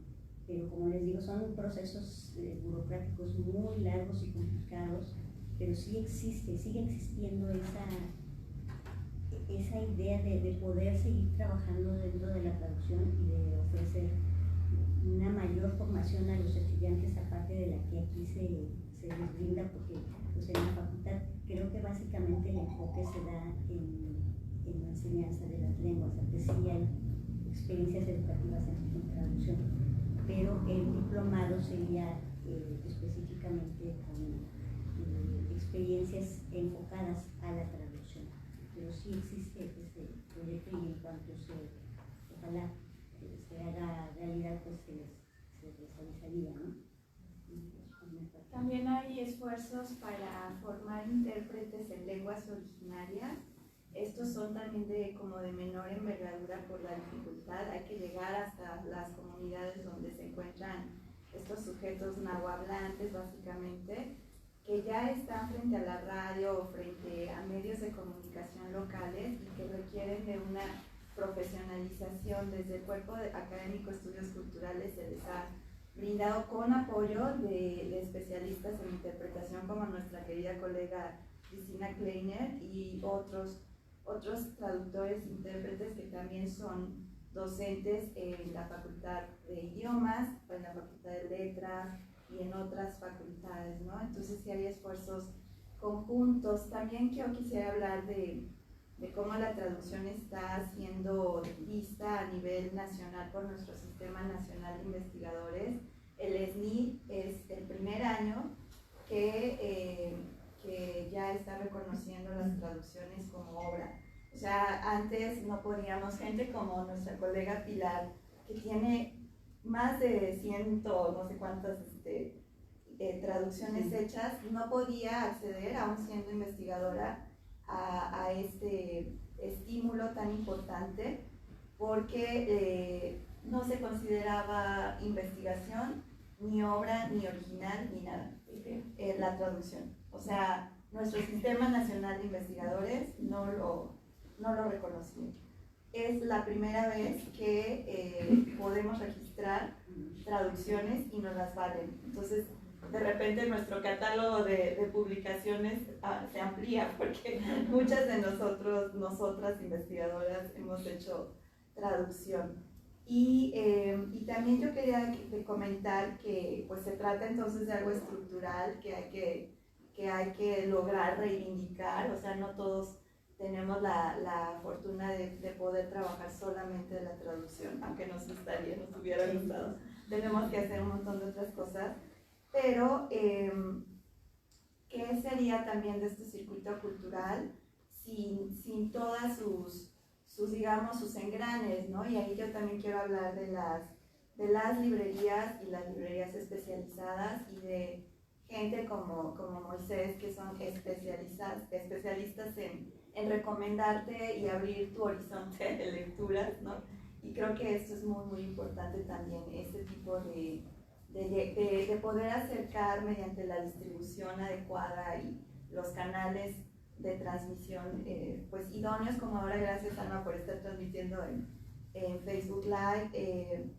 Pero como les digo, son procesos burocráticos muy largos y complicados, pero sí existe, sigue existiendo esa idea de poder seguir trabajando dentro de la traducción y de ofrecer una mayor formación a los estudiantes aparte de la que aquí se les brinda, porque pues, en la facultad creo que básicamente el enfoque se da en la enseñanza de las lenguas, aunque sí hay experiencias educativas en traducción, pero el diplomado sería específicamente con experiencias enfocadas a la traducción. Pero sí existe ese proyecto y en cuanto ojalá se haga realidad, pues se realizaría, ¿no? También hay esfuerzos para formar intérpretes en lenguas originarias. Estos son también como de menor envergadura por la dificultad. Hay que llegar hasta las comunidades donde se encuentran estos sujetos nahuablantes, básicamente, que ya están frente a la radio o frente a medios de comunicación locales y que requieren de una profesionalización. Desde el Cuerpo Académico de Estudios Culturales se les ha brindado con apoyo de especialistas en interpretación como nuestra querida colega Cristina Kleiner y otros traductores, intérpretes que también son docentes en la Facultad de Idiomas, en la Facultad de Letras y en otras facultades, ¿no? Entonces sí hay esfuerzos conjuntos. También yo quisiera hablar de cómo la traducción está siendo vista a nivel nacional por nuestro Sistema Nacional de Investigadores. El SNI es el primer año que ya está reconociendo las traducciones como obra. O sea, antes no podíamos, gente como nuestra colega Pilar, que tiene más de 100, no sé cuántas traducciones hechas, no podía acceder, aún siendo investigadora, a este estímulo tan importante, porque no se consideraba investigación, ni obra, ni original, ni nada, la traducción. O sea, nuestro Sistema Nacional de Investigadores no lo reconocía. Es la primera vez que podemos registrar traducciones y nos las valen. Entonces, de repente nuestro catálogo de publicaciones se amplía porque muchas de nosotras investigadoras hemos hecho traducción. Y también yo quería comentar que pues, se trata entonces de algo estructural que hay que lograr reivindicar. O sea, no todos tenemos la fortuna de poder trabajar solamente de la traducción, aunque nos hubiera gustado. Tenemos que hacer un montón de otras cosas. Pero, ¿qué sería también de este circuito cultural sin todas sus engranes, ¿no? Y ahí yo también quiero hablar de las librerías y las librerías especializadas y de gente como Moisés, que son especialistas en recomendarte y abrir tu horizonte de lecturas, ¿no? Y creo que esto es muy, muy importante también, este tipo de poder acercar mediante la distribución adecuada y los canales de transmisión pues idóneos, como ahora. Gracias, Alma, por estar transmitiendo en Facebook Live.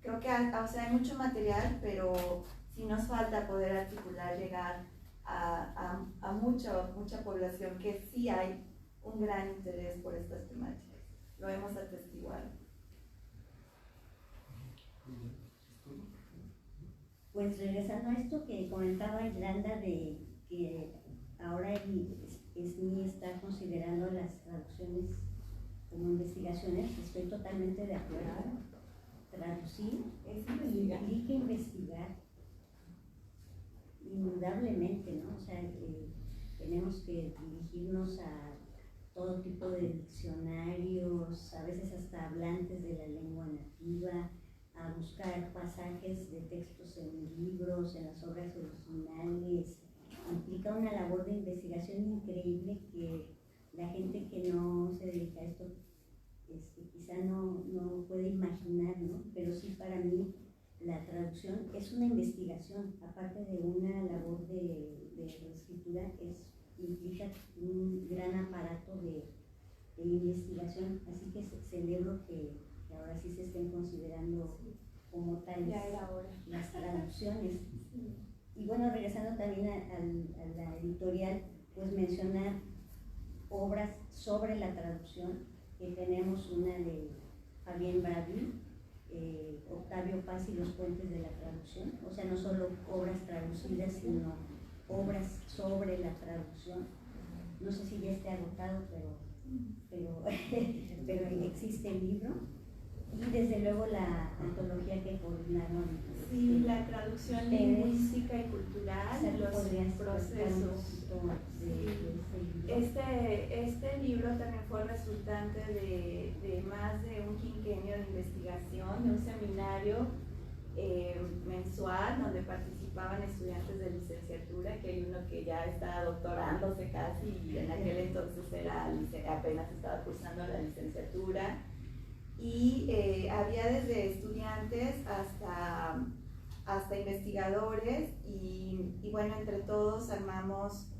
Creo que hay mucho material, pero sí nos falta poder articular, llegar a mucha población, que sí hay un gran interés por estas temáticas. Lo hemos atestiguado. Pues regresando a esto que comentaba Irlanda, de que ahora el SNI está considerando las traducciones como investigaciones, estoy totalmente de acuerdo. Traducir implica investigar, indudablemente, ¿no? O sea, tenemos que dirigirnos a todo tipo de diccionarios, a veces hasta hablantes de la lengua nativa, a buscar pasajes de textos en libros, en las obras originales. Implica una labor de investigación increíble que la gente que no se dedica a esto quizá no puede imaginar, ¿no? Pero sí, para mí la traducción es una investigación, aparte de una labor de escritura, implica un gran aparato de investigación, así que celebro que ahora sí se estén considerando como tales las traducciones. Y bueno, regresando también a la editorial, pues mencionar obras sobre la traducción, que tenemos una de Fabián Bradley, Octavio Paz y los puentes de la traducción, o sea, no solo obras traducidas, sino obras sobre la traducción. No sé si ya esté agotado, pero existe el libro. Y desde luego la antología que coordinaron. Sí, la traducción lingüística y cultural, los procesos. Este libro también fue resultante de más de un quinquenio de investigación, de un seminario mensual donde participaban estudiantes de licenciatura, que hay uno que ya está doctorándose casi y en aquel entonces apenas estaba cursando la licenciatura. Y había desde estudiantes hasta investigadores y bueno, entre todos armamos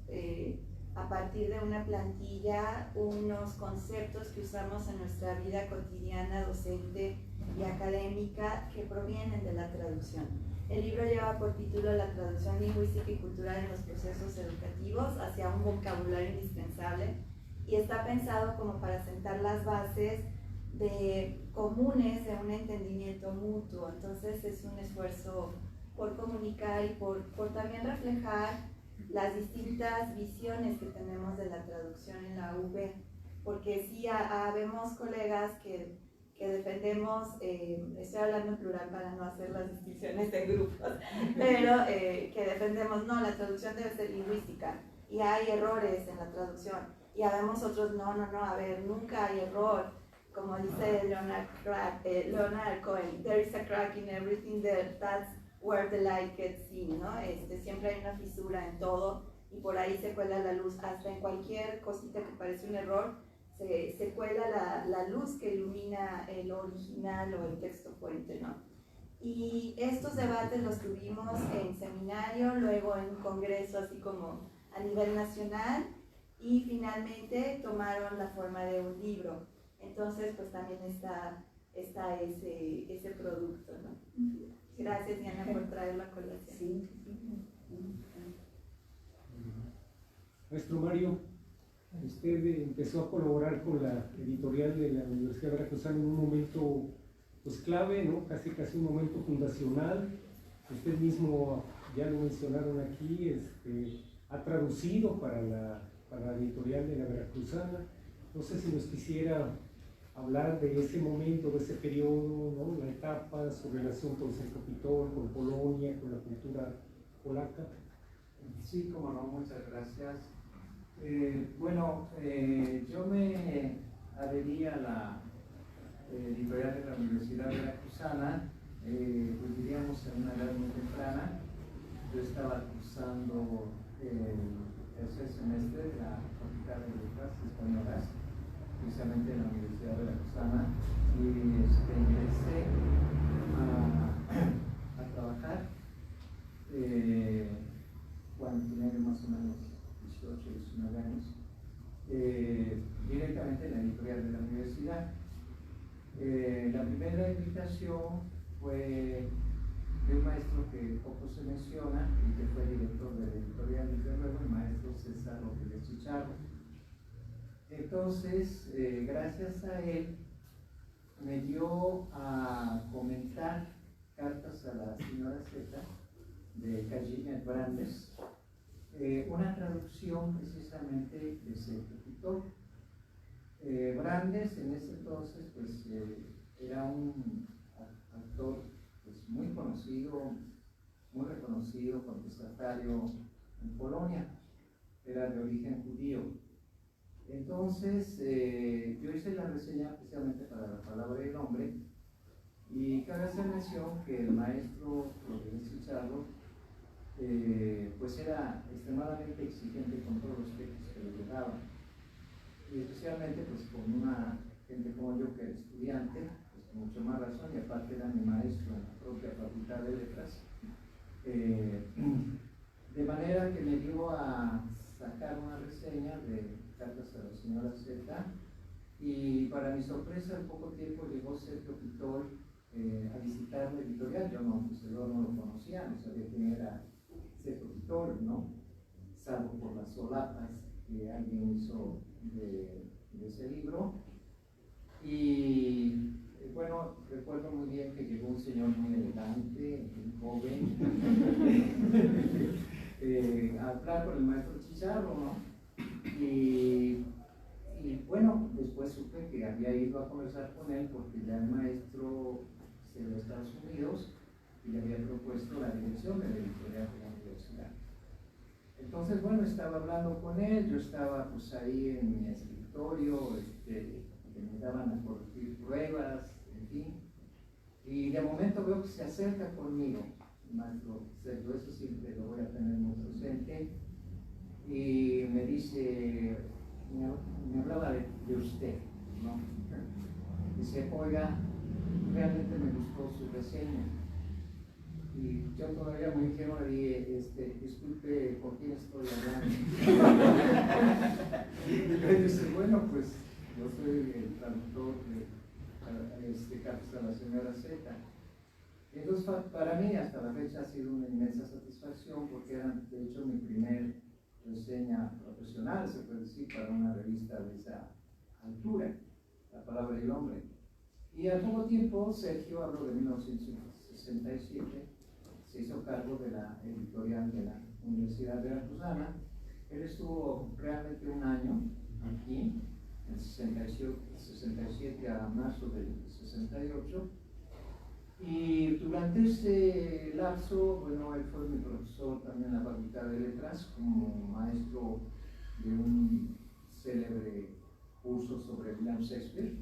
a partir de una plantilla unos conceptos que usamos en nuestra vida cotidiana, docente y académica, que provienen de la traducción. El libro lleva por título La traducción lingüística y cultural en los procesos educativos hacia un vocabulario indispensable, y está pensado como para sentar las bases comunes de un entendimiento mutuo. Entonces es un esfuerzo por comunicar y por también reflejar las distintas visiones que tenemos de la traducción en la UV, porque sí habemos colegas que defendemos, estoy hablando en plural para no hacer las distinciones de grupos, pero que defendemos, no, la traducción debe ser lingüística y hay errores en la traducción, y habemos otros, no, a ver, nunca hay error. Como dice Leonard Cohen, there is a crack in everything, that's where the light gets in, ¿no? Siempre hay una fisura en todo y por ahí se cuela la luz, hasta en cualquier cosita que parece un error, se cuela la luz que ilumina el original o el texto fuente, ¿no? Y estos debates los tuvimos en seminario, luego en un congreso así como a nivel nacional, y finalmente tomaron la forma de un libro. Entonces, pues también está ese producto, ¿no? Gracias, Diana, por traerlo a colación. Sí. Maestro Mario, usted empezó a colaborar con la editorial de la Universidad Veracruzana en un momento pues clave, ¿no? Casi un momento fundacional. Usted mismo, ya lo mencionaron aquí, ha traducido para la editorial de la Veracruzana. No sé si nos quisiera hablar de ese momento, de ese periodo, ¿no? La etapa, su relación con San Capitol, con Polonia, con la cultura polaca. Sí, como no, muchas gracias. Yo me adherí a la editorial de la Universidad Veracruzana, pues diríamos en una edad muy temprana. Yo estaba cursando el tercer semestre de la Facultad de Letras Españolas, precisamente en la Universidad Veracruzana, y ingresé a trabajar cuando tenía más o menos 18, 19 años, directamente en la editorial de la universidad. La primera invitación fue de un maestro que poco se menciona y que fue director de la editorial, desde luego, el maestro César Rodríguez Chicharro. Entonces, gracias a él, me dio a comentar cartas a la señora Z de Kazimierz Brandes, una traducción precisamente de San Brandes en ese entonces pues, era un actor pues, muy conocido, muy reconocido, contestatario en Polonia, era de origen judío. Entonces, yo hice la reseña precisamente para La Palabra del Hombre, y cabe hacer mención que el maestro Rodríguez Chicharro pues era extremadamente exigente con todos los textos que le llegaban. y especialmente pues con una gente como yo que era estudiante, pues con mucho más razón, y aparte era mi maestro en la propia Facultad de Letras. De manera que me dio a sacar una reseña de Cartas a la señora Z, y para mi sorpresa en poco tiempo llegó Sergio Pitol a visitar la editorial. Yo no lo conocía, no sabía quién era Sergio Pitol, ¿no? Salvo por las solapas que alguien hizo de ese libro. Y bueno, recuerdo muy bien que llegó un señor muy elegante, muy joven, a hablar con el maestro Chicharro, ¿no? Y bueno, después supe que había ido a conversar con él porque ya el maestro se iba a Estados Unidos y le había propuesto la dirección de la editorial de la universidad. Entonces, bueno, estaba hablando con él, yo estaba pues ahí en mi escritorio, que me daban a corregir pruebas, en fin. Y de momento veo que se acerca conmigo, el maestro Sergio, eso siempre lo voy a tener muy presente, y me dice, me hablaba de usted, ¿no? Dice, oiga, realmente me gustó su reseña. Y yo todavía muy ingenuo le dije, disculpe, ¿por quién estoy hablando? Y me dice, bueno, pues yo soy el traductor de Cartas a la señora Z. Y entonces para mí hasta la fecha ha sido una inmensa satisfacción porque era de hecho mi primer reseña profesional, se puede decir, para una revista de esa altura, La Palabra y el Hombre. Y al poco tiempo Sergio, hablo de 1967, se hizo cargo de la editorial de la Universidad Veracruzana. Él estuvo realmente un año aquí, en 67 a marzo del 68, y durante ese lapso, bueno, él fue mi profesor también en la Facultad de Letras, como maestro de un célebre curso sobre William Shakespeare,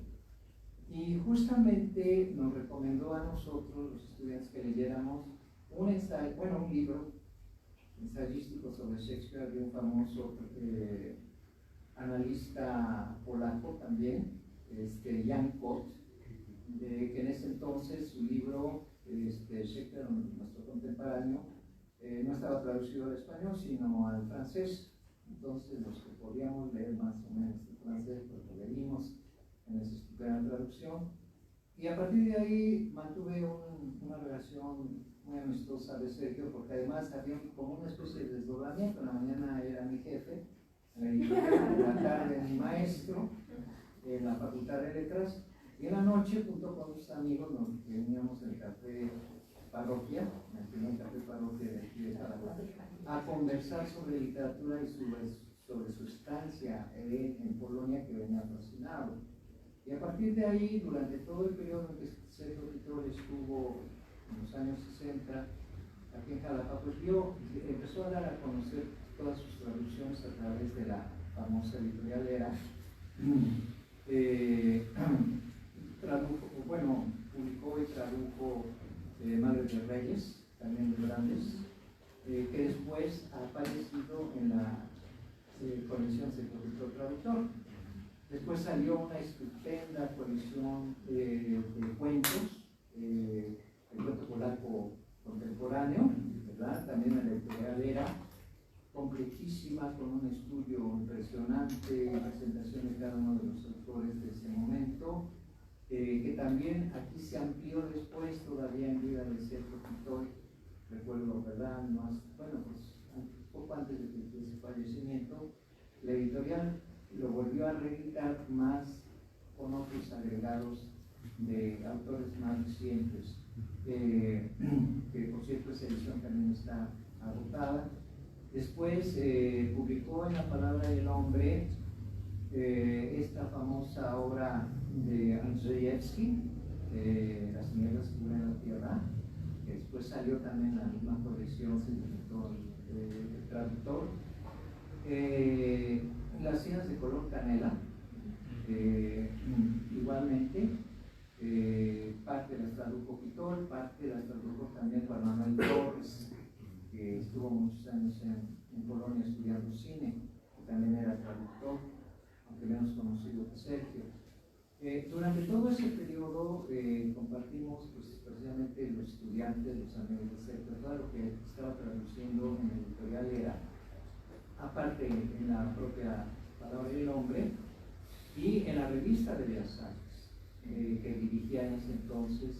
y justamente nos recomendó a nosotros, los estudiantes, que leyéramos un ensayo, bueno, un libro ensayístico sobre Shakespeare de un famoso analista polaco también, Jan Kot, que en ese entonces su libro, Shakespeare, nuestro contemporáneo, no estaba traducido al español, sino al francés. Entonces, los que podíamos leer más o menos el francés, pues lo leímos en esa estupenda traducción. Y a partir de ahí mantuve una relación muy amistosa de Sergio, porque además había como una especie de desdoblamiento. En la mañana era mi jefe, en la tarde mi maestro en la Facultad de Letras, y en la noche, junto con mis amigos, nos reuníamos en el café Parroquia, en el primer café Parroquia de aquí de Zaragoza, a conversar sobre literatura y sobre su estancia en Polonia, que venía fascinado. Y a partir de ahí, durante todo el periodo en que Sergio Pitol estuvo en los años 60 aquí en Jalapa, pues empezó a dar a conocer todas sus traducciones a través de la famosa editorial Era. Publicó y tradujo Madres de Reyes, también de Grandes, que después ha aparecido en la colección Sergio Pitol Traductor. Después salió una estupenda colección de cuentos, el cuento polaco contemporáneo, ¿verdad? También en la editorial Era, complejísima, con un estudio impresionante, presentación de cada uno de los autores de ese momento, que también aquí se amplió después, todavía en vida de Sergio Pitol, recuerdo, ¿verdad? Pues poco antes de su fallecimiento, la editorial lo volvió a reeditar más con otros agregados de autores más recientes, que por cierto esa edición también está agotada. Después publicó en La Palabra y el Hombre esta famosa obra de Andrzejewski, Las nieblas que cubren la tierra, que después salió también en la misma colección del traductor. Las Cienas de color canela, igualmente, parte las tradujo Pitol, parte las tradujo también Juan Manuel Torres, que estuvo muchos años en Polonia estudiando cine, que también era traductor, aunque menos conocido que Sergio. Durante todo ese periodo compartimos pues, precisamente los estudiantes, los amigos de Sergio, todo lo que estaba traduciendo en el editorial era, aparte en la propia Palabra del Hombre y en la revista de Bellas Artes, que dirigía en ese entonces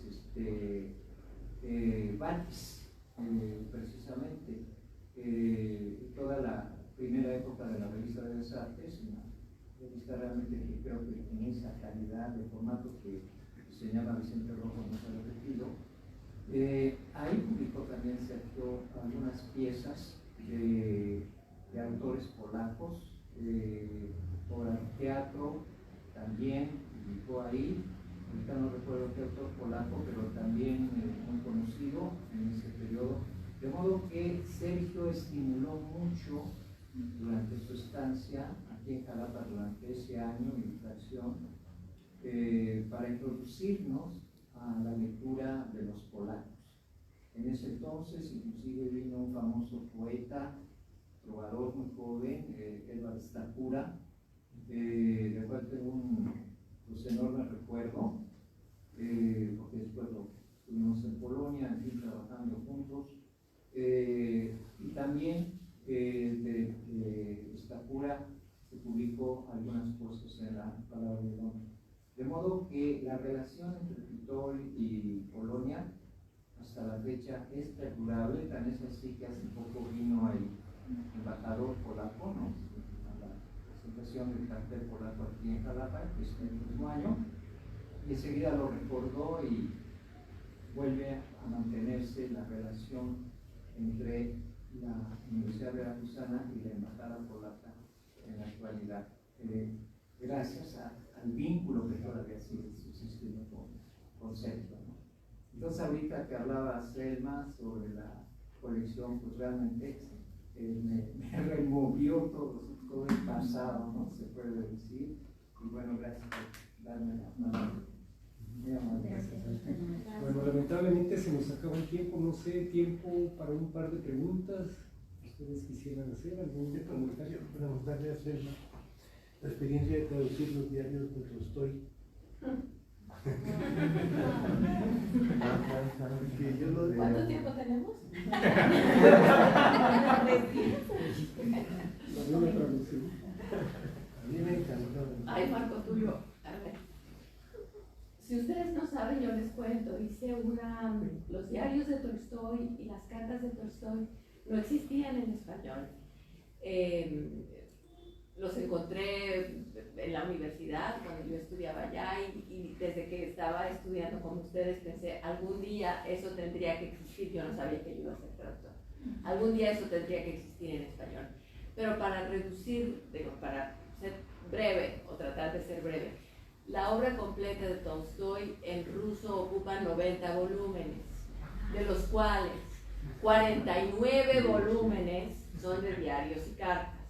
Batis, precisamente. Toda la primera época de la revista de Bellas Artes, una revista realmente que creo que tenía esa calidad de formato que diseñaba Vicente Rojo, no se ha repetido. Ahí publicó también Sergio algunas piezas de autores polacos, obras de teatro también publicó ahí. Ahorita no recuerdo qué autor polaco, pero también muy conocido en ese periodo. De modo que Sergio estimuló mucho durante su estancia aquí en Jalapa durante ese año y fracción para introducirnos a la lectura de los polacos. En ese entonces inclusive vino un famoso poeta, trovador muy joven, Edward Stachura, del cual tengo un enorme recuerdo, porque después lo estuvimos en Polonia, en fin, trabajando juntos. Y también de Stachura se publicó algunas cosas en la Palabra del Hombre. De modo que la relación entre Tolstói y Polonia hasta la fecha es perdurable, tan es así que hace poco vino el embajador polaco, ¿no?, a la presentación del cartel polaco aquí en Jalapa, que es el mismo año, y enseguida lo recordó y vuelve a mantenerse la relación entre la Universidad Veracruzana y la Embajada Polaca en la actualidad, gracias al vínculo que todavía sigue subsistiendo con Sergio, ¿no? Entonces ahorita que hablaba Selma sobre la colección, pues realmente me removió todo el pasado, ¿no? Se puede decir, y bueno, gracias por darme la mano. Muy amable. Bueno, lamentablemente se nos acaba el tiempo, no sé, tiempo para un par de preguntas. ¿Ustedes quisieran hacer algún comentario? Preguntarle a Selma la experiencia de traducir los diarios de Tolstói. ¿Cuánto tiempo tenemos? A mí me encantó. Ay, Marco Tulio, a ver. Si ustedes no saben, yo les cuento. Hice los diarios de Tolstói y las cartas de Tolstói no existían en español. Los encontré en la universidad cuando yo estudiaba allá y desde que estaba estudiando con ustedes pensé, algún día eso tendría que existir. Yo no sabía que yo iba a ser traductor. Algún día eso tendría que existir en español. Pero para reducir, para ser breve o tratar de ser breve, la obra completa de Tolstói en ruso ocupa 90 volúmenes, de los cuales 49 volúmenes son de diarios y cartas.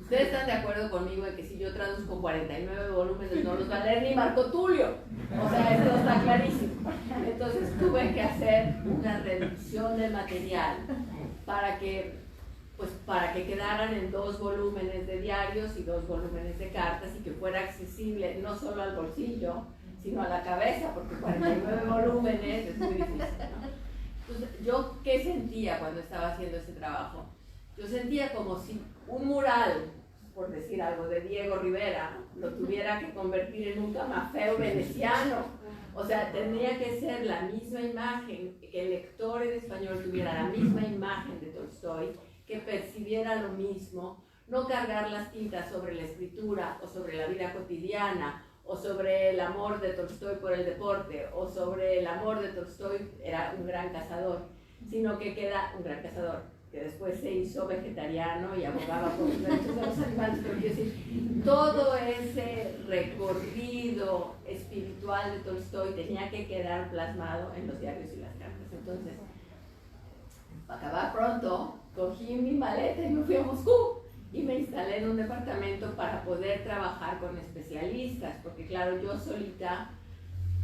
Ustedes están de acuerdo conmigo en que si yo traduzco 49 volúmenes no los va a leer ni Marco Tulio. O sea, esto está clarísimo. Entonces tuve que hacer una reducción del material para que quedaran en 2 volúmenes de diarios y 2 volúmenes de cartas y que fuera accesible no solo al bolsillo, sino a la cabeza, porque 49 volúmenes es muy difícil, ¿no? Entonces, ¿yo qué sentía cuando estaba haciendo ese trabajo? Yo sentía como si un mural, por decir algo, de Diego Rivera, lo tuviera que convertir en un camafeo veneciano. O sea, tendría que ser la misma imagen, que el lector en español tuviera la misma imagen de Tolstói, que percibiera lo mismo, no cargar las tintas sobre la escritura o sobre la vida cotidiana o sobre el amor de Tolstói por el deporte o sobre el amor de Tolstói, era un gran cazador, sino que queda un gran cazador, que después se hizo vegetariano y abogaba por los derechos de los animales, pero quiero decir, todo ese recorrido espiritual de Tolstói tenía que quedar plasmado en los diarios y las cartas. Entonces, para acabar pronto, cogí mi maleta y me fui a Moscú y me instalé en un departamento para poder trabajar con especialistas, porque claro, yo solita,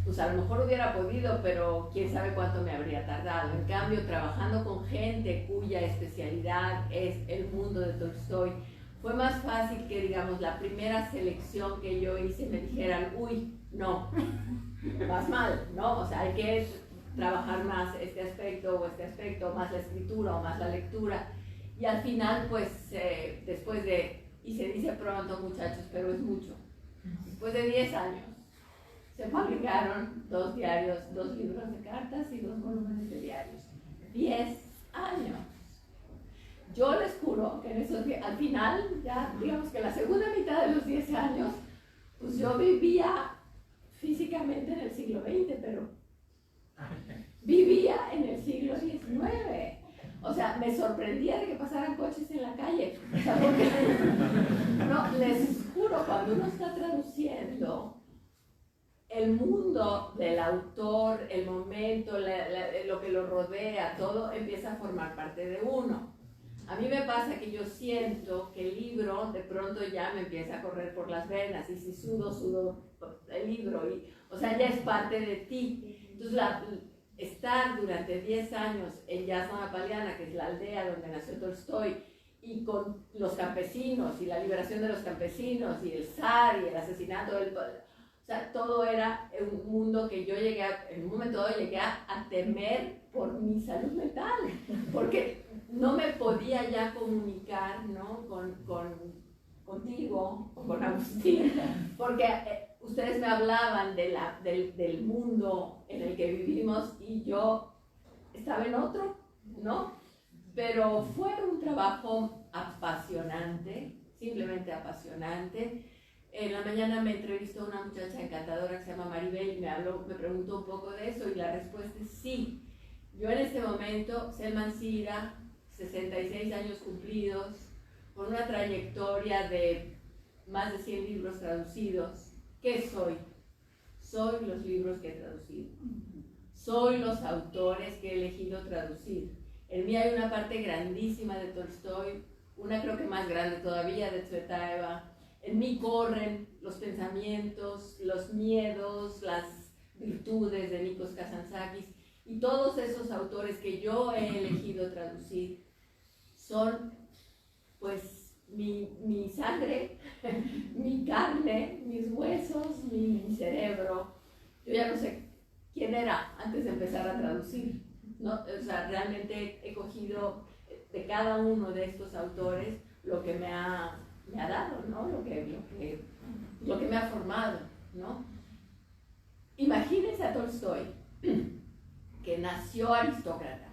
pues a lo mejor hubiera podido, pero quién sabe cuánto me habría tardado. En cambio, trabajando con gente cuya especialidad es el mundo de Tolstói, fue más fácil que, digamos, la primera selección que yo hice me dijeran, uy, no, vas mal, ¿no? O sea, hay que trabajar más este aspecto, más la escritura o más la lectura. Y al final, pues, después de, y se dice pronto, muchachos, pero es mucho, después de 10 años, se publicaron 2 diarios, 2 libros de cartas y 2 volúmenes de diarios. 10 años. Yo les juro que en esos al final, ya digamos que la segunda mitad de los 10 años, pues yo vivía físicamente en el siglo XX, pero vivía en el siglo XIX. O sea, me sorprendía de que pasaran coches en la calle. O sea, porque, no, les juro, cuando uno está traduciendo, el mundo del autor, el momento, lo que lo rodea, todo empieza a formar parte de uno. A mí me pasa que yo siento que el libro de pronto ya me empieza a correr por las venas, y si sudo el libro, y, o sea, ya es parte de ti. Entonces, estar durante 10 años en Yasna Paliana, que es la aldea donde nació Tolstoy, y con los campesinos, y la liberación de los campesinos, y el zar, y el asesinato del... O sea, todo era un mundo que yo llegué en un momento dado llegué a temer por mi salud mental, porque no me podía ya comunicar, ¿no? Contigo o con Agustín, porque ustedes me hablaban del mundo en el que vivimos y yo estaba en otro, ¿no? Pero fue un trabajo apasionante, simplemente apasionante. En la mañana me entrevistó una muchacha encantadora que se llama Maribel y me preguntó un poco de eso, y la respuesta es sí. Yo en este momento, Selman Sira, 66 años cumplidos, con una trayectoria de más de 100 libros traducidos, ¿qué soy? Soy los libros que he traducido. Soy los autores que he elegido traducir. En mí hay una parte grandísima de Tolstoy, una creo que más grande todavía de Tsvetaeva. En mí corren los pensamientos, los miedos, las virtudes de Nikos Kazantzakis, y todos esos autores que yo he elegido traducir son pues mi sangre, mi carne, mis huesos, mi cerebro. Yo ya no sé quién era antes de empezar a traducir, ¿no? O sea, realmente he cogido de cada uno de estos autores lo que me ha dado, ¿no? Lo que me ha formado, ¿no? Imagínense a Tolstoy, que nació aristócrata,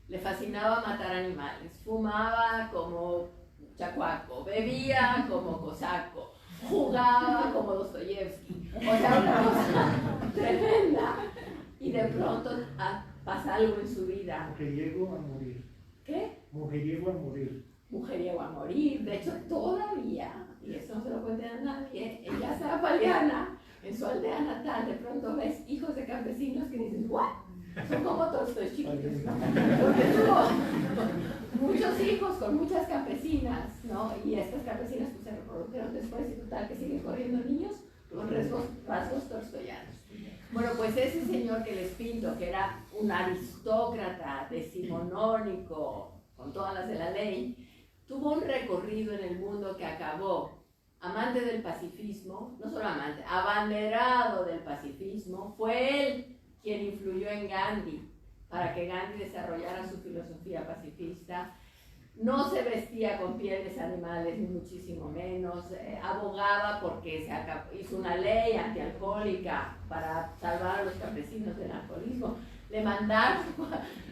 le fascinaba matar animales, fumaba como chacuaco, bebía como cosaco, jugaba como Dostoyevsky, o sea, una cosa tremenda, y de pronto pasa algo en su vida. Mujeriego a morir. ¿Qué? Mujeriego a morir. Mujeriego a morir. De hecho, todavía, y eso no se lo cuenta a nadie, en Yasna Paliana, en su aldea natal, de pronto ves hijos de campesinos que dices, ¿what? Son como Tolstoy chiquitos, ¿no? Porque tuvo muchos hijos con muchas campesinas, ¿no? Y estas campesinas pues, se reprodujeron después, y total que siguen corriendo niños con rasgos tolstoyanos. Bueno, pues ese señor que les pinto, que era un aristócrata decimonónico, con todas las de la ley, tuvo un recorrido en el mundo que acabó amante del pacifismo, no solo amante, abanderado del pacifismo. Fue él quien influyó en Gandhi para que Gandhi desarrollara su filosofía pacifista. No se vestía con pieles animales, ni muchísimo menos. Abogaba porque hizo una ley antialcohólica para salvar a los campesinos del alcoholismo. Le mandaron,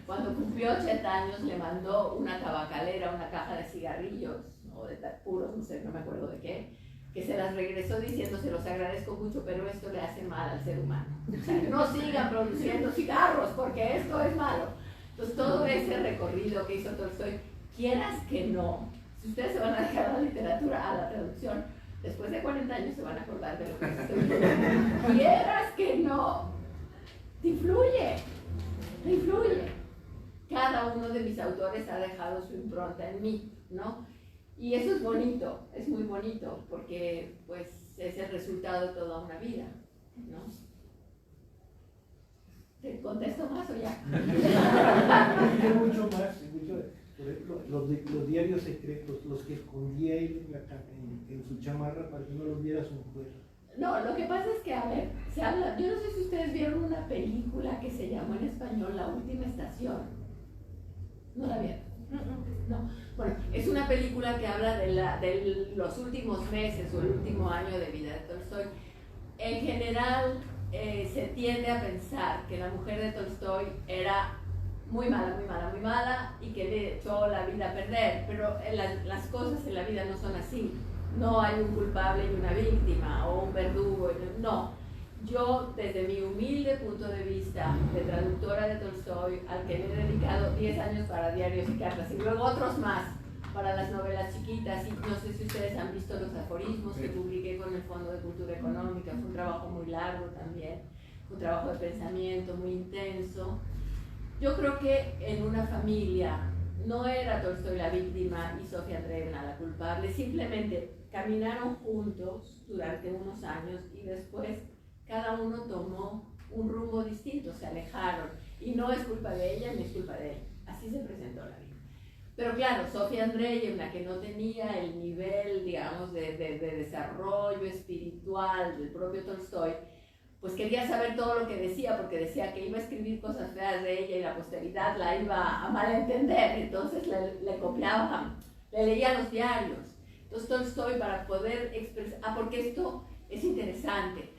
cuando cumplió 80 años, le mandó una tabacalera, una caja de cigarrillos, o de puros, no sé, no me acuerdo de qué, que se las regresó diciendo, se los agradezco mucho, pero esto le hace mal al ser humano. O sea, no sigan produciendo cigarros, porque esto es malo. Entonces, todo ese recorrido que hizo Tolstoy, quieras que no, si ustedes se van a dejar a la literatura, a la traducción, después de 40 años se van a acordar de lo que estoy diciendo. Quieras que no, te influye. Cada uno de mis autores ha dejado su impronta en mí, ¿no? Y eso es bonito, es muy bonito, porque pues es el resultado de toda una vida, ¿no? ¿Te contesto más o ya? Hay mucho más, Por ejemplo, los diarios secretos, los que escondía él en su chamarra para que no los viera su mujer. No, lo que pasa es que, a ver, se habla, yo no sé si ustedes vieron una película que se llamó en español La Última Estación. ¿No la vieron? No. Bueno, es una película que habla de los últimos meses o el último año de vida de Tolstoy. En general, se tiende a pensar que la mujer de Tolstoy era muy mala, muy mala, muy mala y que le echó la vida a perder, pero las cosas en la vida no son así. No hay un culpable y una víctima o un verdugo, no. Yo, desde mi humilde punto de vista de traductora de Tolstoy, al que le he dedicado 10 años para diarios y cartas y luego otros más para las novelas chiquitas, y no sé si ustedes han visto los aforismos que publiqué con el Fondo de Cultura Económica, fue un trabajo muy largo también, un trabajo de pensamiento muy intenso. Yo creo que en una familia no era Tolstoy la víctima y Sofía Andreevna la culpable, simplemente caminaron juntos durante unos años y después cada uno tomó un rumbo distinto, se alejaron, y no es culpa de ella ni es culpa de él, así se presentó la vida. Pero claro, Sofía Andreevna, que no tenía el nivel, digamos, de desarrollo espiritual del propio Tolstoy, pues quería saber todo lo que decía, porque decía que iba a escribir cosas feas de ella y la posteridad la iba a malentender, entonces le copiaba, le leía los diarios. Entonces Tolstoy, para poder expresar, porque esto es interesante.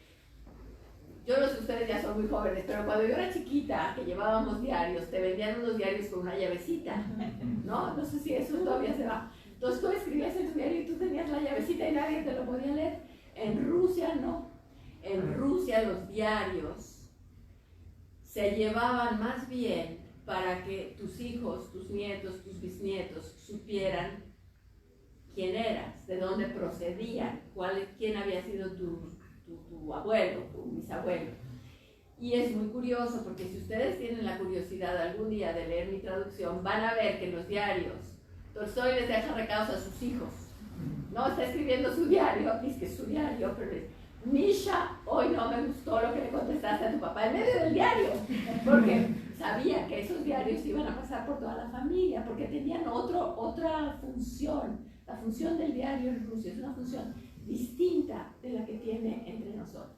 Yo no sé, ustedes ya son muy jóvenes, pero cuando yo era chiquita, que llevábamos diarios, te vendían unos diarios con una llavecita, ¿no? No sé si eso todavía se va. Entonces tú escribías en tu diario y tú tenías la llavecita y nadie te lo podía leer. En Rusia no. En Rusia los diarios se llevaban más bien para que tus hijos, tus nietos, tus bisnietos supieran quién eras, de dónde procedían, quién había sido tu abuelo, tu bisabuelo. Y es muy curioso porque si ustedes tienen la curiosidad algún día de leer mi traducción, van a ver que en los diarios Tolstoy les deja recados a sus hijos. No está escribiendo su diario, dice que es su diario, pero es: Misha, hoy no me gustó lo que le contestaste a tu papá en medio del diario, porque sabía que esos diarios iban a pasar por toda la familia, porque tenían otra función. La función del diario en Rusia es una función distinta de la que tiene entre nosotros.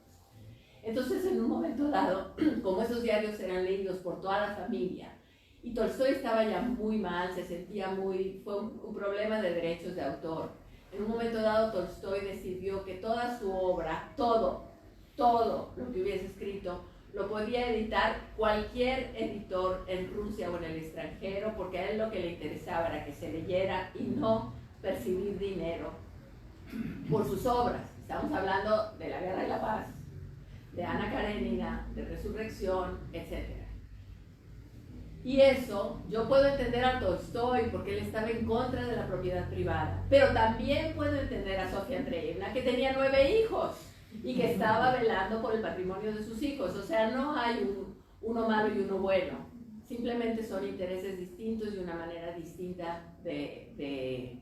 Entonces, en un momento dado, como esos diarios eran leídos por toda la familia, y Tolstoy estaba ya muy mal, se sentía fue un problema de derechos de autor. En un momento dado, Tolstoy decidió que toda su obra, todo lo que hubiese escrito, lo podía editar cualquier editor en Rusia o en el extranjero, porque a él lo que le interesaba era que se leyera y no percibir dinero por sus obras. Estamos hablando de La Guerra y la Paz, de Ana Karenina, de Resurrección, etc. Y eso, yo puedo entender a Tolstoy porque él estaba en contra de la propiedad privada, pero también puedo entender a Sofía Andreevna, que tenía 9 hijos y que estaba velando por el patrimonio de sus hijos. O sea, no hay uno malo y uno bueno, simplemente son intereses distintos y una manera distinta de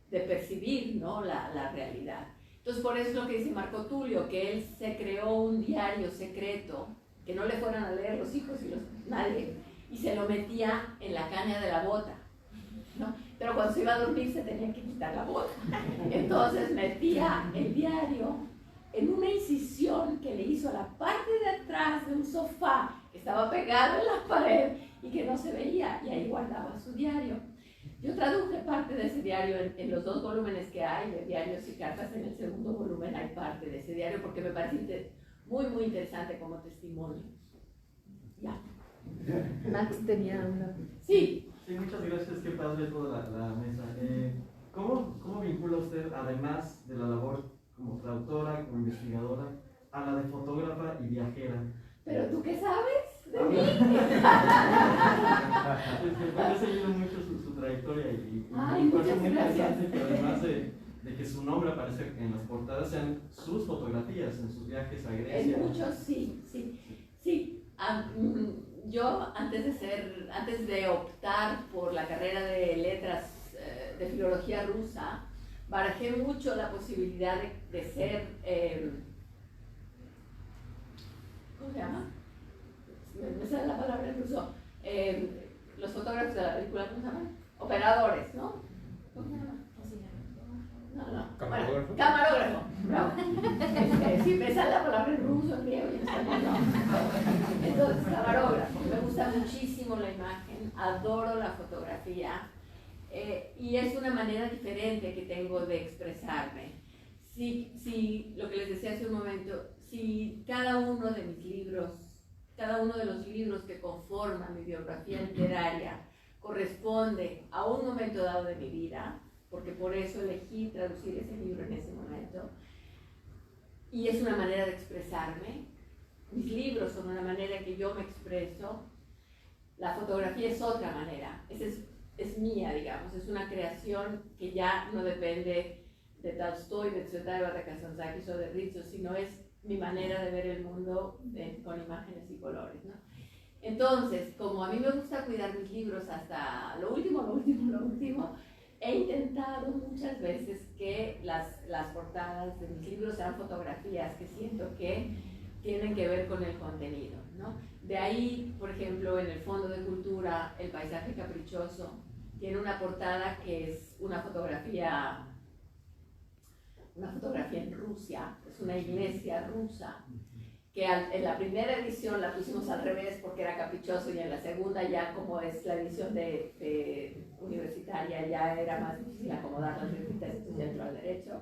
percibir, ¿no?, la realidad. Entonces, por eso es lo que dice Marco Tulio, que él se creó un diario secreto, que no le fueran a leer los hijos y nadie, y se lo metía en la caña de la bota, ¿no? Pero cuando se iba a dormir se tenía que quitar la bota. Entonces metía el diario en una incisión que le hizo a la parte de atrás de un sofá que estaba pegado en la pared y que no se veía, y ahí guardaba su diario. Yo traduje parte de ese diario en los 2 volúmenes que hay de diarios y cartas. En el segundo volumen hay parte de ese diario porque me parece muy interesante como testimonio. Ya. Max tenía una... Sí. Sí, muchas gracias, qué padre toda la mesa. ¿Cómo vincula usted, además de la labor como traductora, como investigadora, a la de fotógrafa y viajera? ¿Pero tú qué sabes de mí? He seguido mucho su trayectoria y Ay, me parece muchas muy gracias. interesante que además de que su nombre aparece en las portadas, sean sus fotografías en sus viajes a Grecia. En muchos, sí. Yo antes de optar por la carrera de letras de filología rusa, barajé mucho la posibilidad de ser, ¿cómo se llama? Me sale la palabra en ruso. Los fotógrafos de la película, ¿cómo se llaman? operadores, ¿no? ¿Cómo se llama? No. ¿Camarógrafo? Bueno, camarógrafo, bravo. Sí, me sale la palabra en ruso, en griego y en español, no. Entonces, camarógrafo. Me gusta muchísimo la imagen, adoro la fotografía y es una manera diferente que tengo de expresarme. Si lo que les decía hace un momento, si cada uno de mis libros, cada uno de los libros que conforman mi biografía literaria corresponde a un momento dado de mi vida, porque por eso elegí traducir ese libro en ese momento, y es una manera de expresarme. Mis libros son una manera que yo me expreso, la fotografía es otra manera, es mía, digamos, es una creación que ya no depende de Tolstói, de Tsvetaeva, de Kazantzakis o de Rizzo, sino es mi manera de ver el mundo con imágenes y colores, ¿no? Entonces, como a mí me gusta cuidar mis libros hasta lo último, he intentado muchas veces que las portadas de mis libros sean fotografías que siento que tienen que ver con el contenido, ¿no? De ahí, por ejemplo, en el Fondo de Cultura, El paisaje caprichoso tiene una portada que es una fotografía en Rusia, es una iglesia rusa, que en la primera edición la pusimos al revés porque era caprichoso, y en la segunda, ya como es la edición de universitaria, ya era más difícil acomodar las letritas, entonces ya entró al derecho.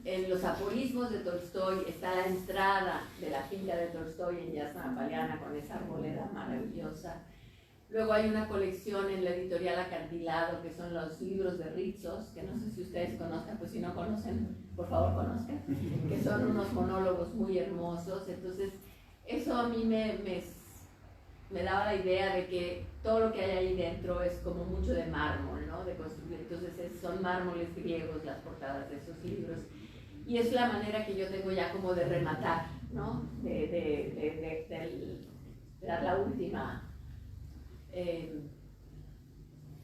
En los aforismos de Tolstói está la entrada de la finca de Tolstói en Yasna Poliana con esa arboleda maravillosa. Luego hay una colección en la editorial Acantilado, que son los libros de Rizos, que no sé si ustedes conozcan, pues si no conocen, por favor conozcan, que son unos monólogos muy hermosos. Entonces, eso a mí me daba la idea de que todo lo que hay ahí dentro es como mucho de mármol, ¿no? De construir. Entonces, son mármoles griegos las portadas de esos libros. Y es la manera que yo tengo ya como de rematar, ¿no? De dar la última...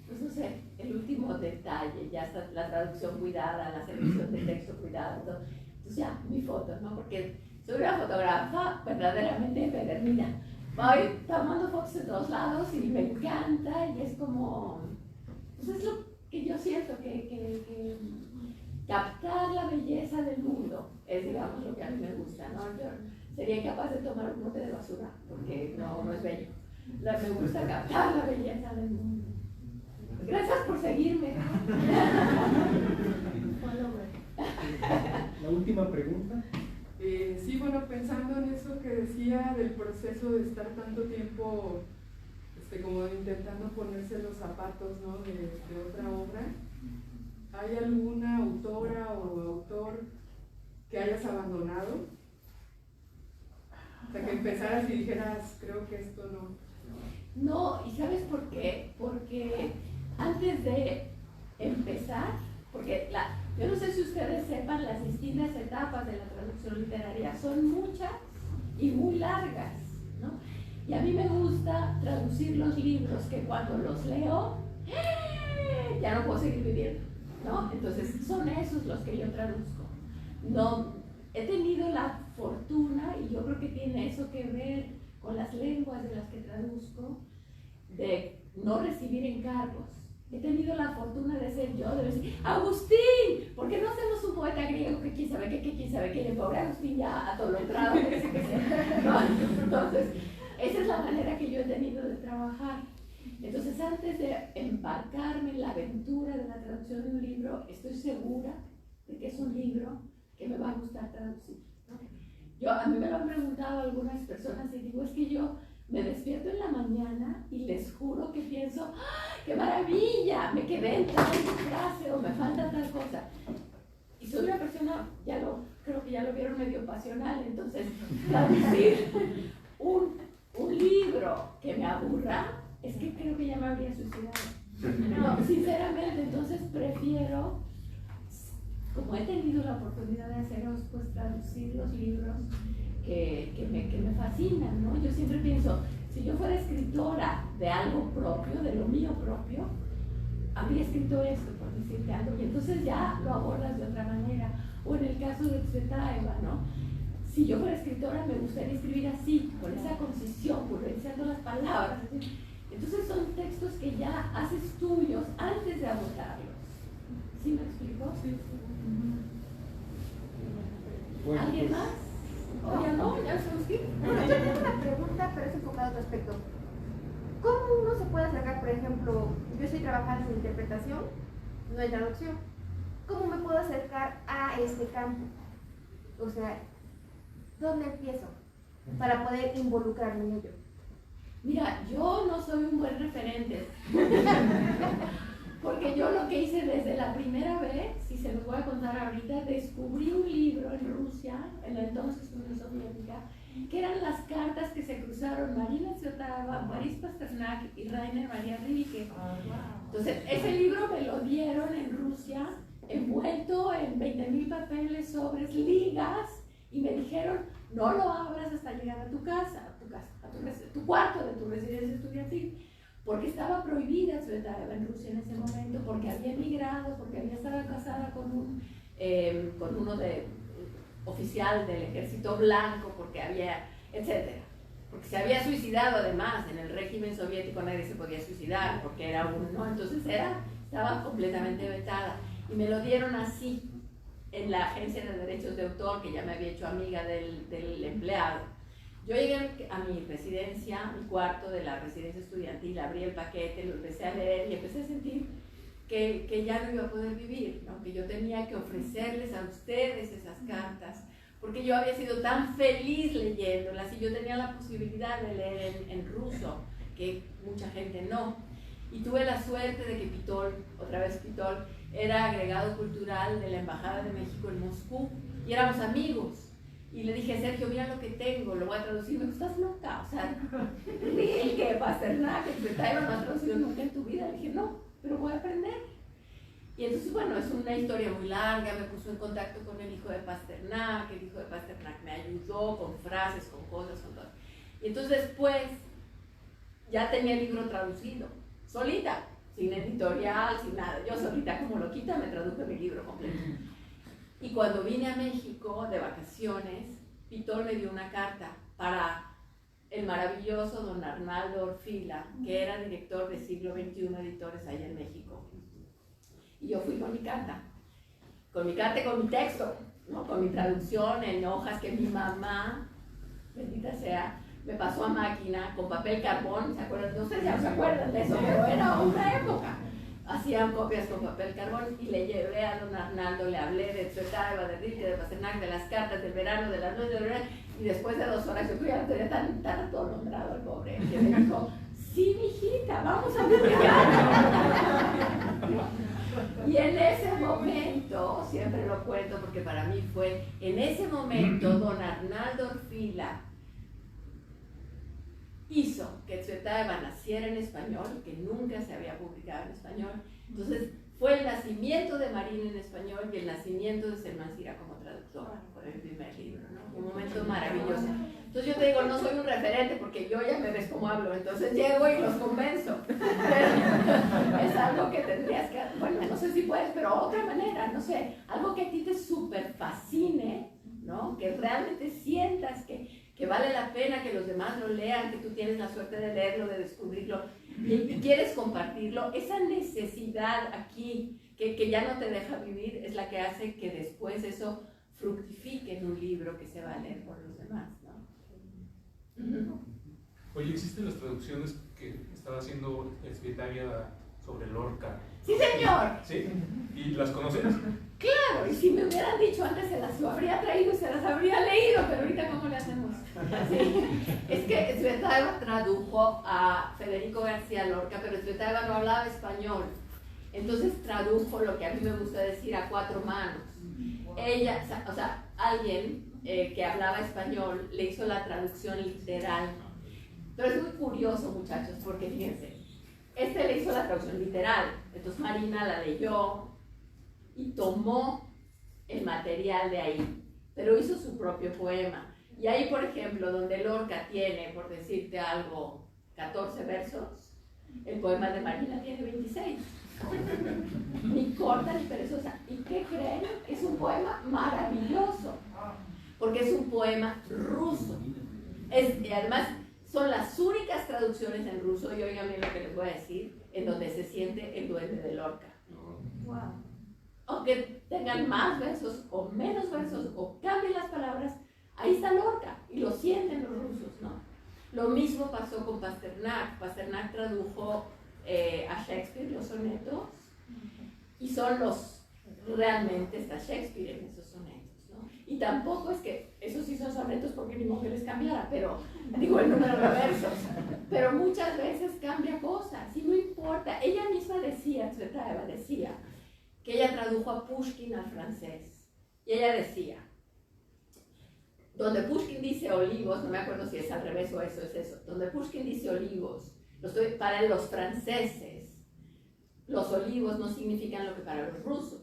pues no sé, el último detalle, ya está la traducción cuidada, la selección de texto cuidada, entonces ya, mi foto, ¿no? Porque soy una fotógrafa verdaderamente empedernida. Voy tomando fotos de todos lados y me encanta, y es como, pues es lo que yo siento, que captar la belleza del mundo es, digamos, lo que a mí me gusta, ¿no? Yo sería incapaz de tomar un bote de basura, porque no es bello. Me gusta captar la belleza del mundo. Gracias por seguirme. La última pregunta. Sí, bueno, pensando en eso que decía del proceso de estar tanto tiempo como intentando ponerse los zapatos, ¿no? de otra obra, ¿hay alguna autora o autor que hayas abandonado? O sea, que empezaras y dijeras, creo que esto no. No, ¿y sabes por qué? Porque antes de empezar, porque yo no sé si ustedes sepan las distintas etapas de la traducción literaria, son muchas y muy largas, ¿no? Y a mí me gusta traducir los libros que cuando los leo, ya no puedo seguir viviendo, ¿no? Entonces son esos los que yo traduzco. No, he tenido la fortuna, y yo creo que tiene eso que ver con las lenguas de las que traduzco, de no recibir encargos. He tenido la fortuna de ser yo, de decir, Agustín, ¿por qué no hacemos un poeta griego que quién sabe qué, y el pobre Agustín ya atolondrado, que dice que sea, ¿no? Entonces, esa es la manera que yo he tenido de trabajar. Entonces, antes de embarcarme en la aventura de la traducción de un libro, estoy segura de que es un libro que me va a gustar traducir, ¿no? A mí me lo han preguntado algunas personas y digo, es que yo me despierto en la mañana y les juro que pienso, ¡ah, qué maravilla! Me quedé en tal frase o me falta tal cosa. Y soy una persona, creo que ya lo vieron, medio pasional, entonces traducir un libro que me aburra, es que creo que ya me habría suicidado. No, sinceramente, entonces prefiero, como he tenido la oportunidad de haceros, pues traducir los libros que me fascinan, ¿no? Yo siempre pienso, si yo fuera escritora de algo propio, de lo mío propio, habría escrito esto, por decirte algo, y entonces ya lo abordas de otra manera. O en el caso de Tsvetaeva, ¿no? Si yo fuera escritora, me gustaría escribir así, con esa concisión, pulverizando las palabras. Entonces son textos que ya haces tuyos antes de agotarlos. ¿Sí me explico? Sí. Bueno, ¿Alguien pues, más? ¿O ya no? ¿Ya sabes qué? Bueno, yo tengo una pregunta, pero es enfocada a otro aspecto. ¿Cómo uno se puede acercar, por ejemplo, yo estoy trabajando en interpretación, no en traducción? ¿Cómo me puedo acercar a este campo? O sea, ¿dónde empiezo para poder involucrarme en ello? Mira, yo no soy un buen referente. Porque yo lo que hice desde la primera vez, si se los voy a contar ahorita, descubrí un libro en Rusia, en la entonces Unión Soviética, que eran las cartas que se cruzaron Marina Tsvetanova, Boris Pasternak y Rainer Maria Rilke. Entonces, ese libro me lo dieron en Rusia, envuelto en 20,000 papeles, sobres, ligas, y me dijeron, no lo abras hasta llegar a tu casa, a tu cuarto de tu residencia estudiantil, porque estaba prohibida Tsvetanova en Rusia en ese momento, porque había emigrado, porque había estado casada con uno oficial del ejército blanco, porque había, etcétera. Porque se había suicidado además, en el régimen soviético nadie se podía suicidar, porque era uno, entonces estaba completamente vetada. Y me lo dieron así, en la agencia de derechos de autor, que ya me había hecho amiga del empleado. Yo llegué a mi residencia, mi cuarto de la residencia estudiantil, abrí el paquete, lo empecé a leer y empecé a sentir que ya no iba a poder vivir, ¿no? Que yo tenía que ofrecerles a ustedes esas cartas, porque yo había sido tan feliz leyéndolas y yo tenía la posibilidad de leer en ruso, que mucha gente no. Y tuve la suerte de que Pitol, otra vez Pitol, era agregado cultural de la Embajada de México en Moscú y éramos amigos. Y le dije, Sergio, mira lo que tengo, lo voy a traducir. Me dijo, ¿estás loca? O sea, Rilke, Pasternak, Tsvetanova, no has traducido nunca en tu vida. Le dije, no, pero voy a aprender. Y entonces, bueno, es una historia muy larga, me puso en contacto con el hijo de Pasternak, el hijo de Pasternak me ayudó con frases, con cosas, con todo. Y entonces después ya tenía el libro traducido, solita, sin editorial, sin nada. Yo solita como loquita me traduje mi libro completo. Y cuando vine a México de vacaciones, Pitol me dio una carta para el maravilloso don Arnaldo Orfila, que era director de Siglo XXI Editores allá en México. Y yo fui con mi carta y con mi texto, ¿no? Con mi traducción en hojas que mi mamá, bendita sea, me pasó a máquina con papel carbón. ¿Se acuerdan? No sé si se acuerdan de eso, pero era una época. Hacían copias con papel carbón y le llevé a don Arnaldo, le hablé de Tsvetanova, de Rilke, de Pasternak, de las cartas, del verano, de las noches, del verano, y después de 2 horas, yo creo que ya lo tenía tan atolondrado el pobre, que me dijo, sí, mijita, vamos a publicar. Y en ese momento, siempre lo cuento porque para mí fue, en ese momento, don Arnaldo Orfila hizo que Tsvetanova naciera en español, que nunca se había publicado en español. Entonces fue el nacimiento de Marina en español y el nacimiento de Selman Sira como traductora, fue el primer libro, ¿no? Un momento maravilloso. Entonces yo te digo, no soy un referente porque yo ya me ves cómo hablo, entonces llego y los convenzo. Pero es algo que tendrías que, bueno, no sé si puedes, pero otra manera, no sé, algo que a ti te súper fascine, ¿no? Que realmente sientas que vale la pena que los demás lo lean, que tú tienes la suerte de leerlo, de descubrirlo y quieres compartirlo. Esa necesidad aquí que ya no te deja vivir es la que hace que después eso fructifique en un libro que se va a leer por los demás, ¿no? Oye, ¿existen las traducciones que estaba haciendo Tsvetanova sobre Lorca? ¡Sí, señor! ¿Sí? ¿Y las conoces? Claro, y si me hubieran dicho antes se las habría traído y se las habría leído, pero ahorita ¿cómo le hacemos? Sí. Es que Tsvetanova tradujo a Federico García Lorca, pero Tsvetanova no hablaba español. Entonces tradujo lo que a mí me gusta decir a 4 manos. Ella, o sea, alguien que hablaba español le hizo la traducción literal. Pero es muy curioso, muchachos, porque fíjense, le hizo la traducción literal, entonces Marina la leyó y tomó el material de ahí, pero hizo su propio poema. Y ahí, por ejemplo, donde Lorca tiene, por decirte algo, 14 versos, el poema de Marina tiene 26. Ni corta ni perezosa. ¿Y qué creen? Es un poema maravilloso, porque es un poema ruso. Y además Son las únicas traducciones en ruso, y oigan bien lo que les voy a decir, en donde se siente el duende de Lorca. Wow. Aunque tengan más versos o menos versos o cambien las palabras, ahí está Lorca y lo sienten los rusos, ¿no? Lo mismo pasó con Pasternak. Pasternak tradujo a Shakespeare los sonetos y son realmente está Shakespeare en esos sonetos, ¿no? Y tampoco es que esos sí son sonetos porque ni modo que les cambiara, pero digo el número de versos, pero muchas veces cambia cosas y no importa. Ella misma decía, Tsvetaeva decía, que ella tradujo a Pushkin al francés. Y ella decía, donde Pushkin dice olivos, no me acuerdo si es al revés o eso es eso, donde Pushkin dice olivos, para los franceses, los olivos no significan lo que para los rusos.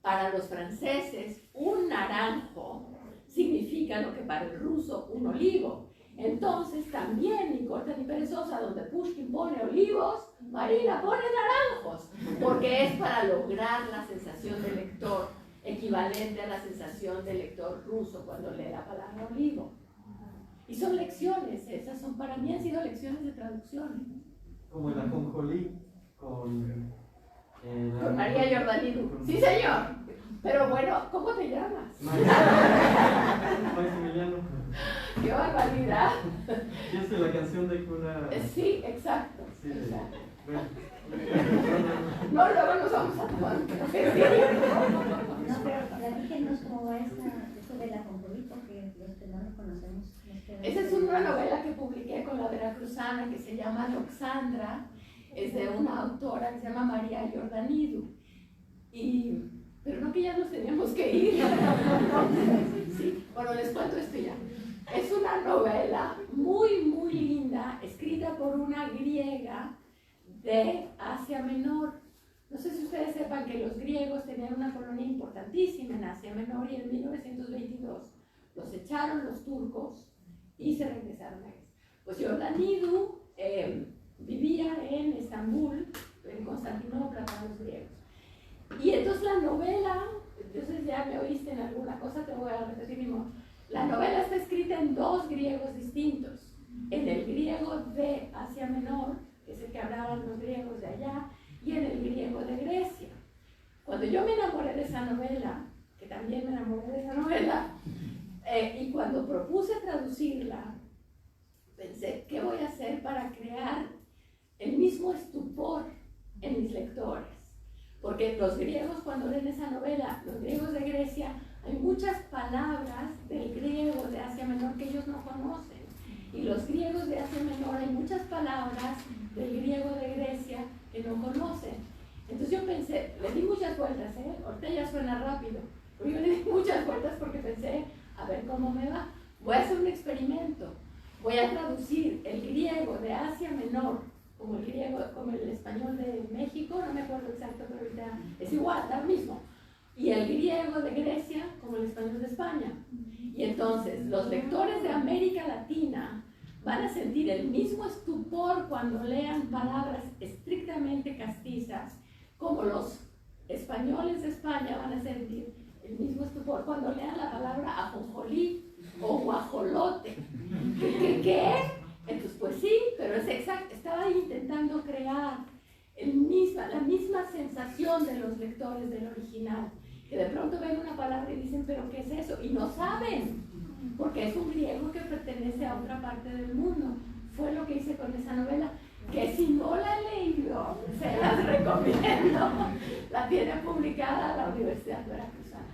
Para los franceses, un naranjo significa lo que para el ruso un olivo. Entonces también, ni corta ni perezosa, donde Pushkin pone olivos, Marina pone naranjos, porque es para lograr la sensación del lector, equivalente a la sensación del lector ruso cuando lee la palabra olivo. Y son lecciones, esas son, para mí han sido lecciones de traducción. Como el ajonjolí con María Jordanidou. Sí, señor. Pero bueno, ¿cómo te llamas? Maximiliano. ¡Qué barbaridad! ¿Y es de la canción de cuna? Sí, exacto. Sí, exacto. Bueno. No, luego nos vamos a tomar un café. No, pero platíquenos cómo va eso de la ajonjolí, porque los que no lo conocemos. Esa es una novela que publiqué con la veracruzana que se llama Loxandra. Es de una autora que se llama María Jordanidou. Pero no que ya nos teníamos que ir. Sí, bueno, les cuento esto ya. Es una novela muy, muy linda, escrita por una griega de Asia Menor. No sé si ustedes sepan que los griegos tenían una colonia importantísima en Asia Menor y en 1922 los echaron los turcos y se regresaron a ellos. Pues Jordanidou vivía en Estambul, en Constantinopla para los griegos. Y entonces la novela, entonces ya me oíste en alguna cosa, te voy a repetir mismo. La novela está escrita en dos griegos distintos. En el griego de Asia Menor, que es el que hablaban los griegos de allá, y en el griego de Grecia. Cuando yo me enamoré de esa novela, que también me enamoré de esa novela, y cuando propuse traducirla, pensé, ¿qué voy a hacer para crear el mismo estupor en mis lectores? Porque los griegos, cuando leen esa novela, los griegos de Grecia, hay muchas palabras del griego de Asia Menor que ellos no conocen. Y los griegos de Asia Menor, hay muchas palabras del griego de Grecia que no conocen. Entonces yo pensé, le di muchas vueltas, ahorita ya suena rápido, pero yo le di muchas vueltas porque pensé, a ver cómo me va. Voy a hacer un experimento. Voy a traducir el griego de Asia Menor como el griego, como el español de México, no me acuerdo exacto, pero ahorita es igual, da lo mismo. Y el griego de Grecia como el español de España. Y entonces los lectores de América Latina van a sentir el mismo estupor cuando lean palabras estrictamente castizas, como los españoles de España van a sentir el mismo estupor cuando lean la palabra ajonjolí o guajolote. ¿Qué? Entonces, pues sí, pero es exacto. Estaba intentando crear la misma sensación de los lectores del original, que de pronto ven una palabra y dicen, ¿pero qué es eso? Y no saben, porque es un griego que pertenece a otra parte del mundo. Fue lo que hice con esa novela, que si no la han leído, se las recomiendo. La tiene publicada la Universidad Veracruzana.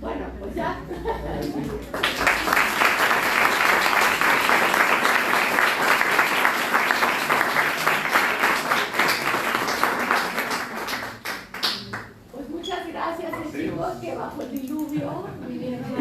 Bueno, pues ya. Pues muchas gracias, decimos que bajo el diluvio vinieron a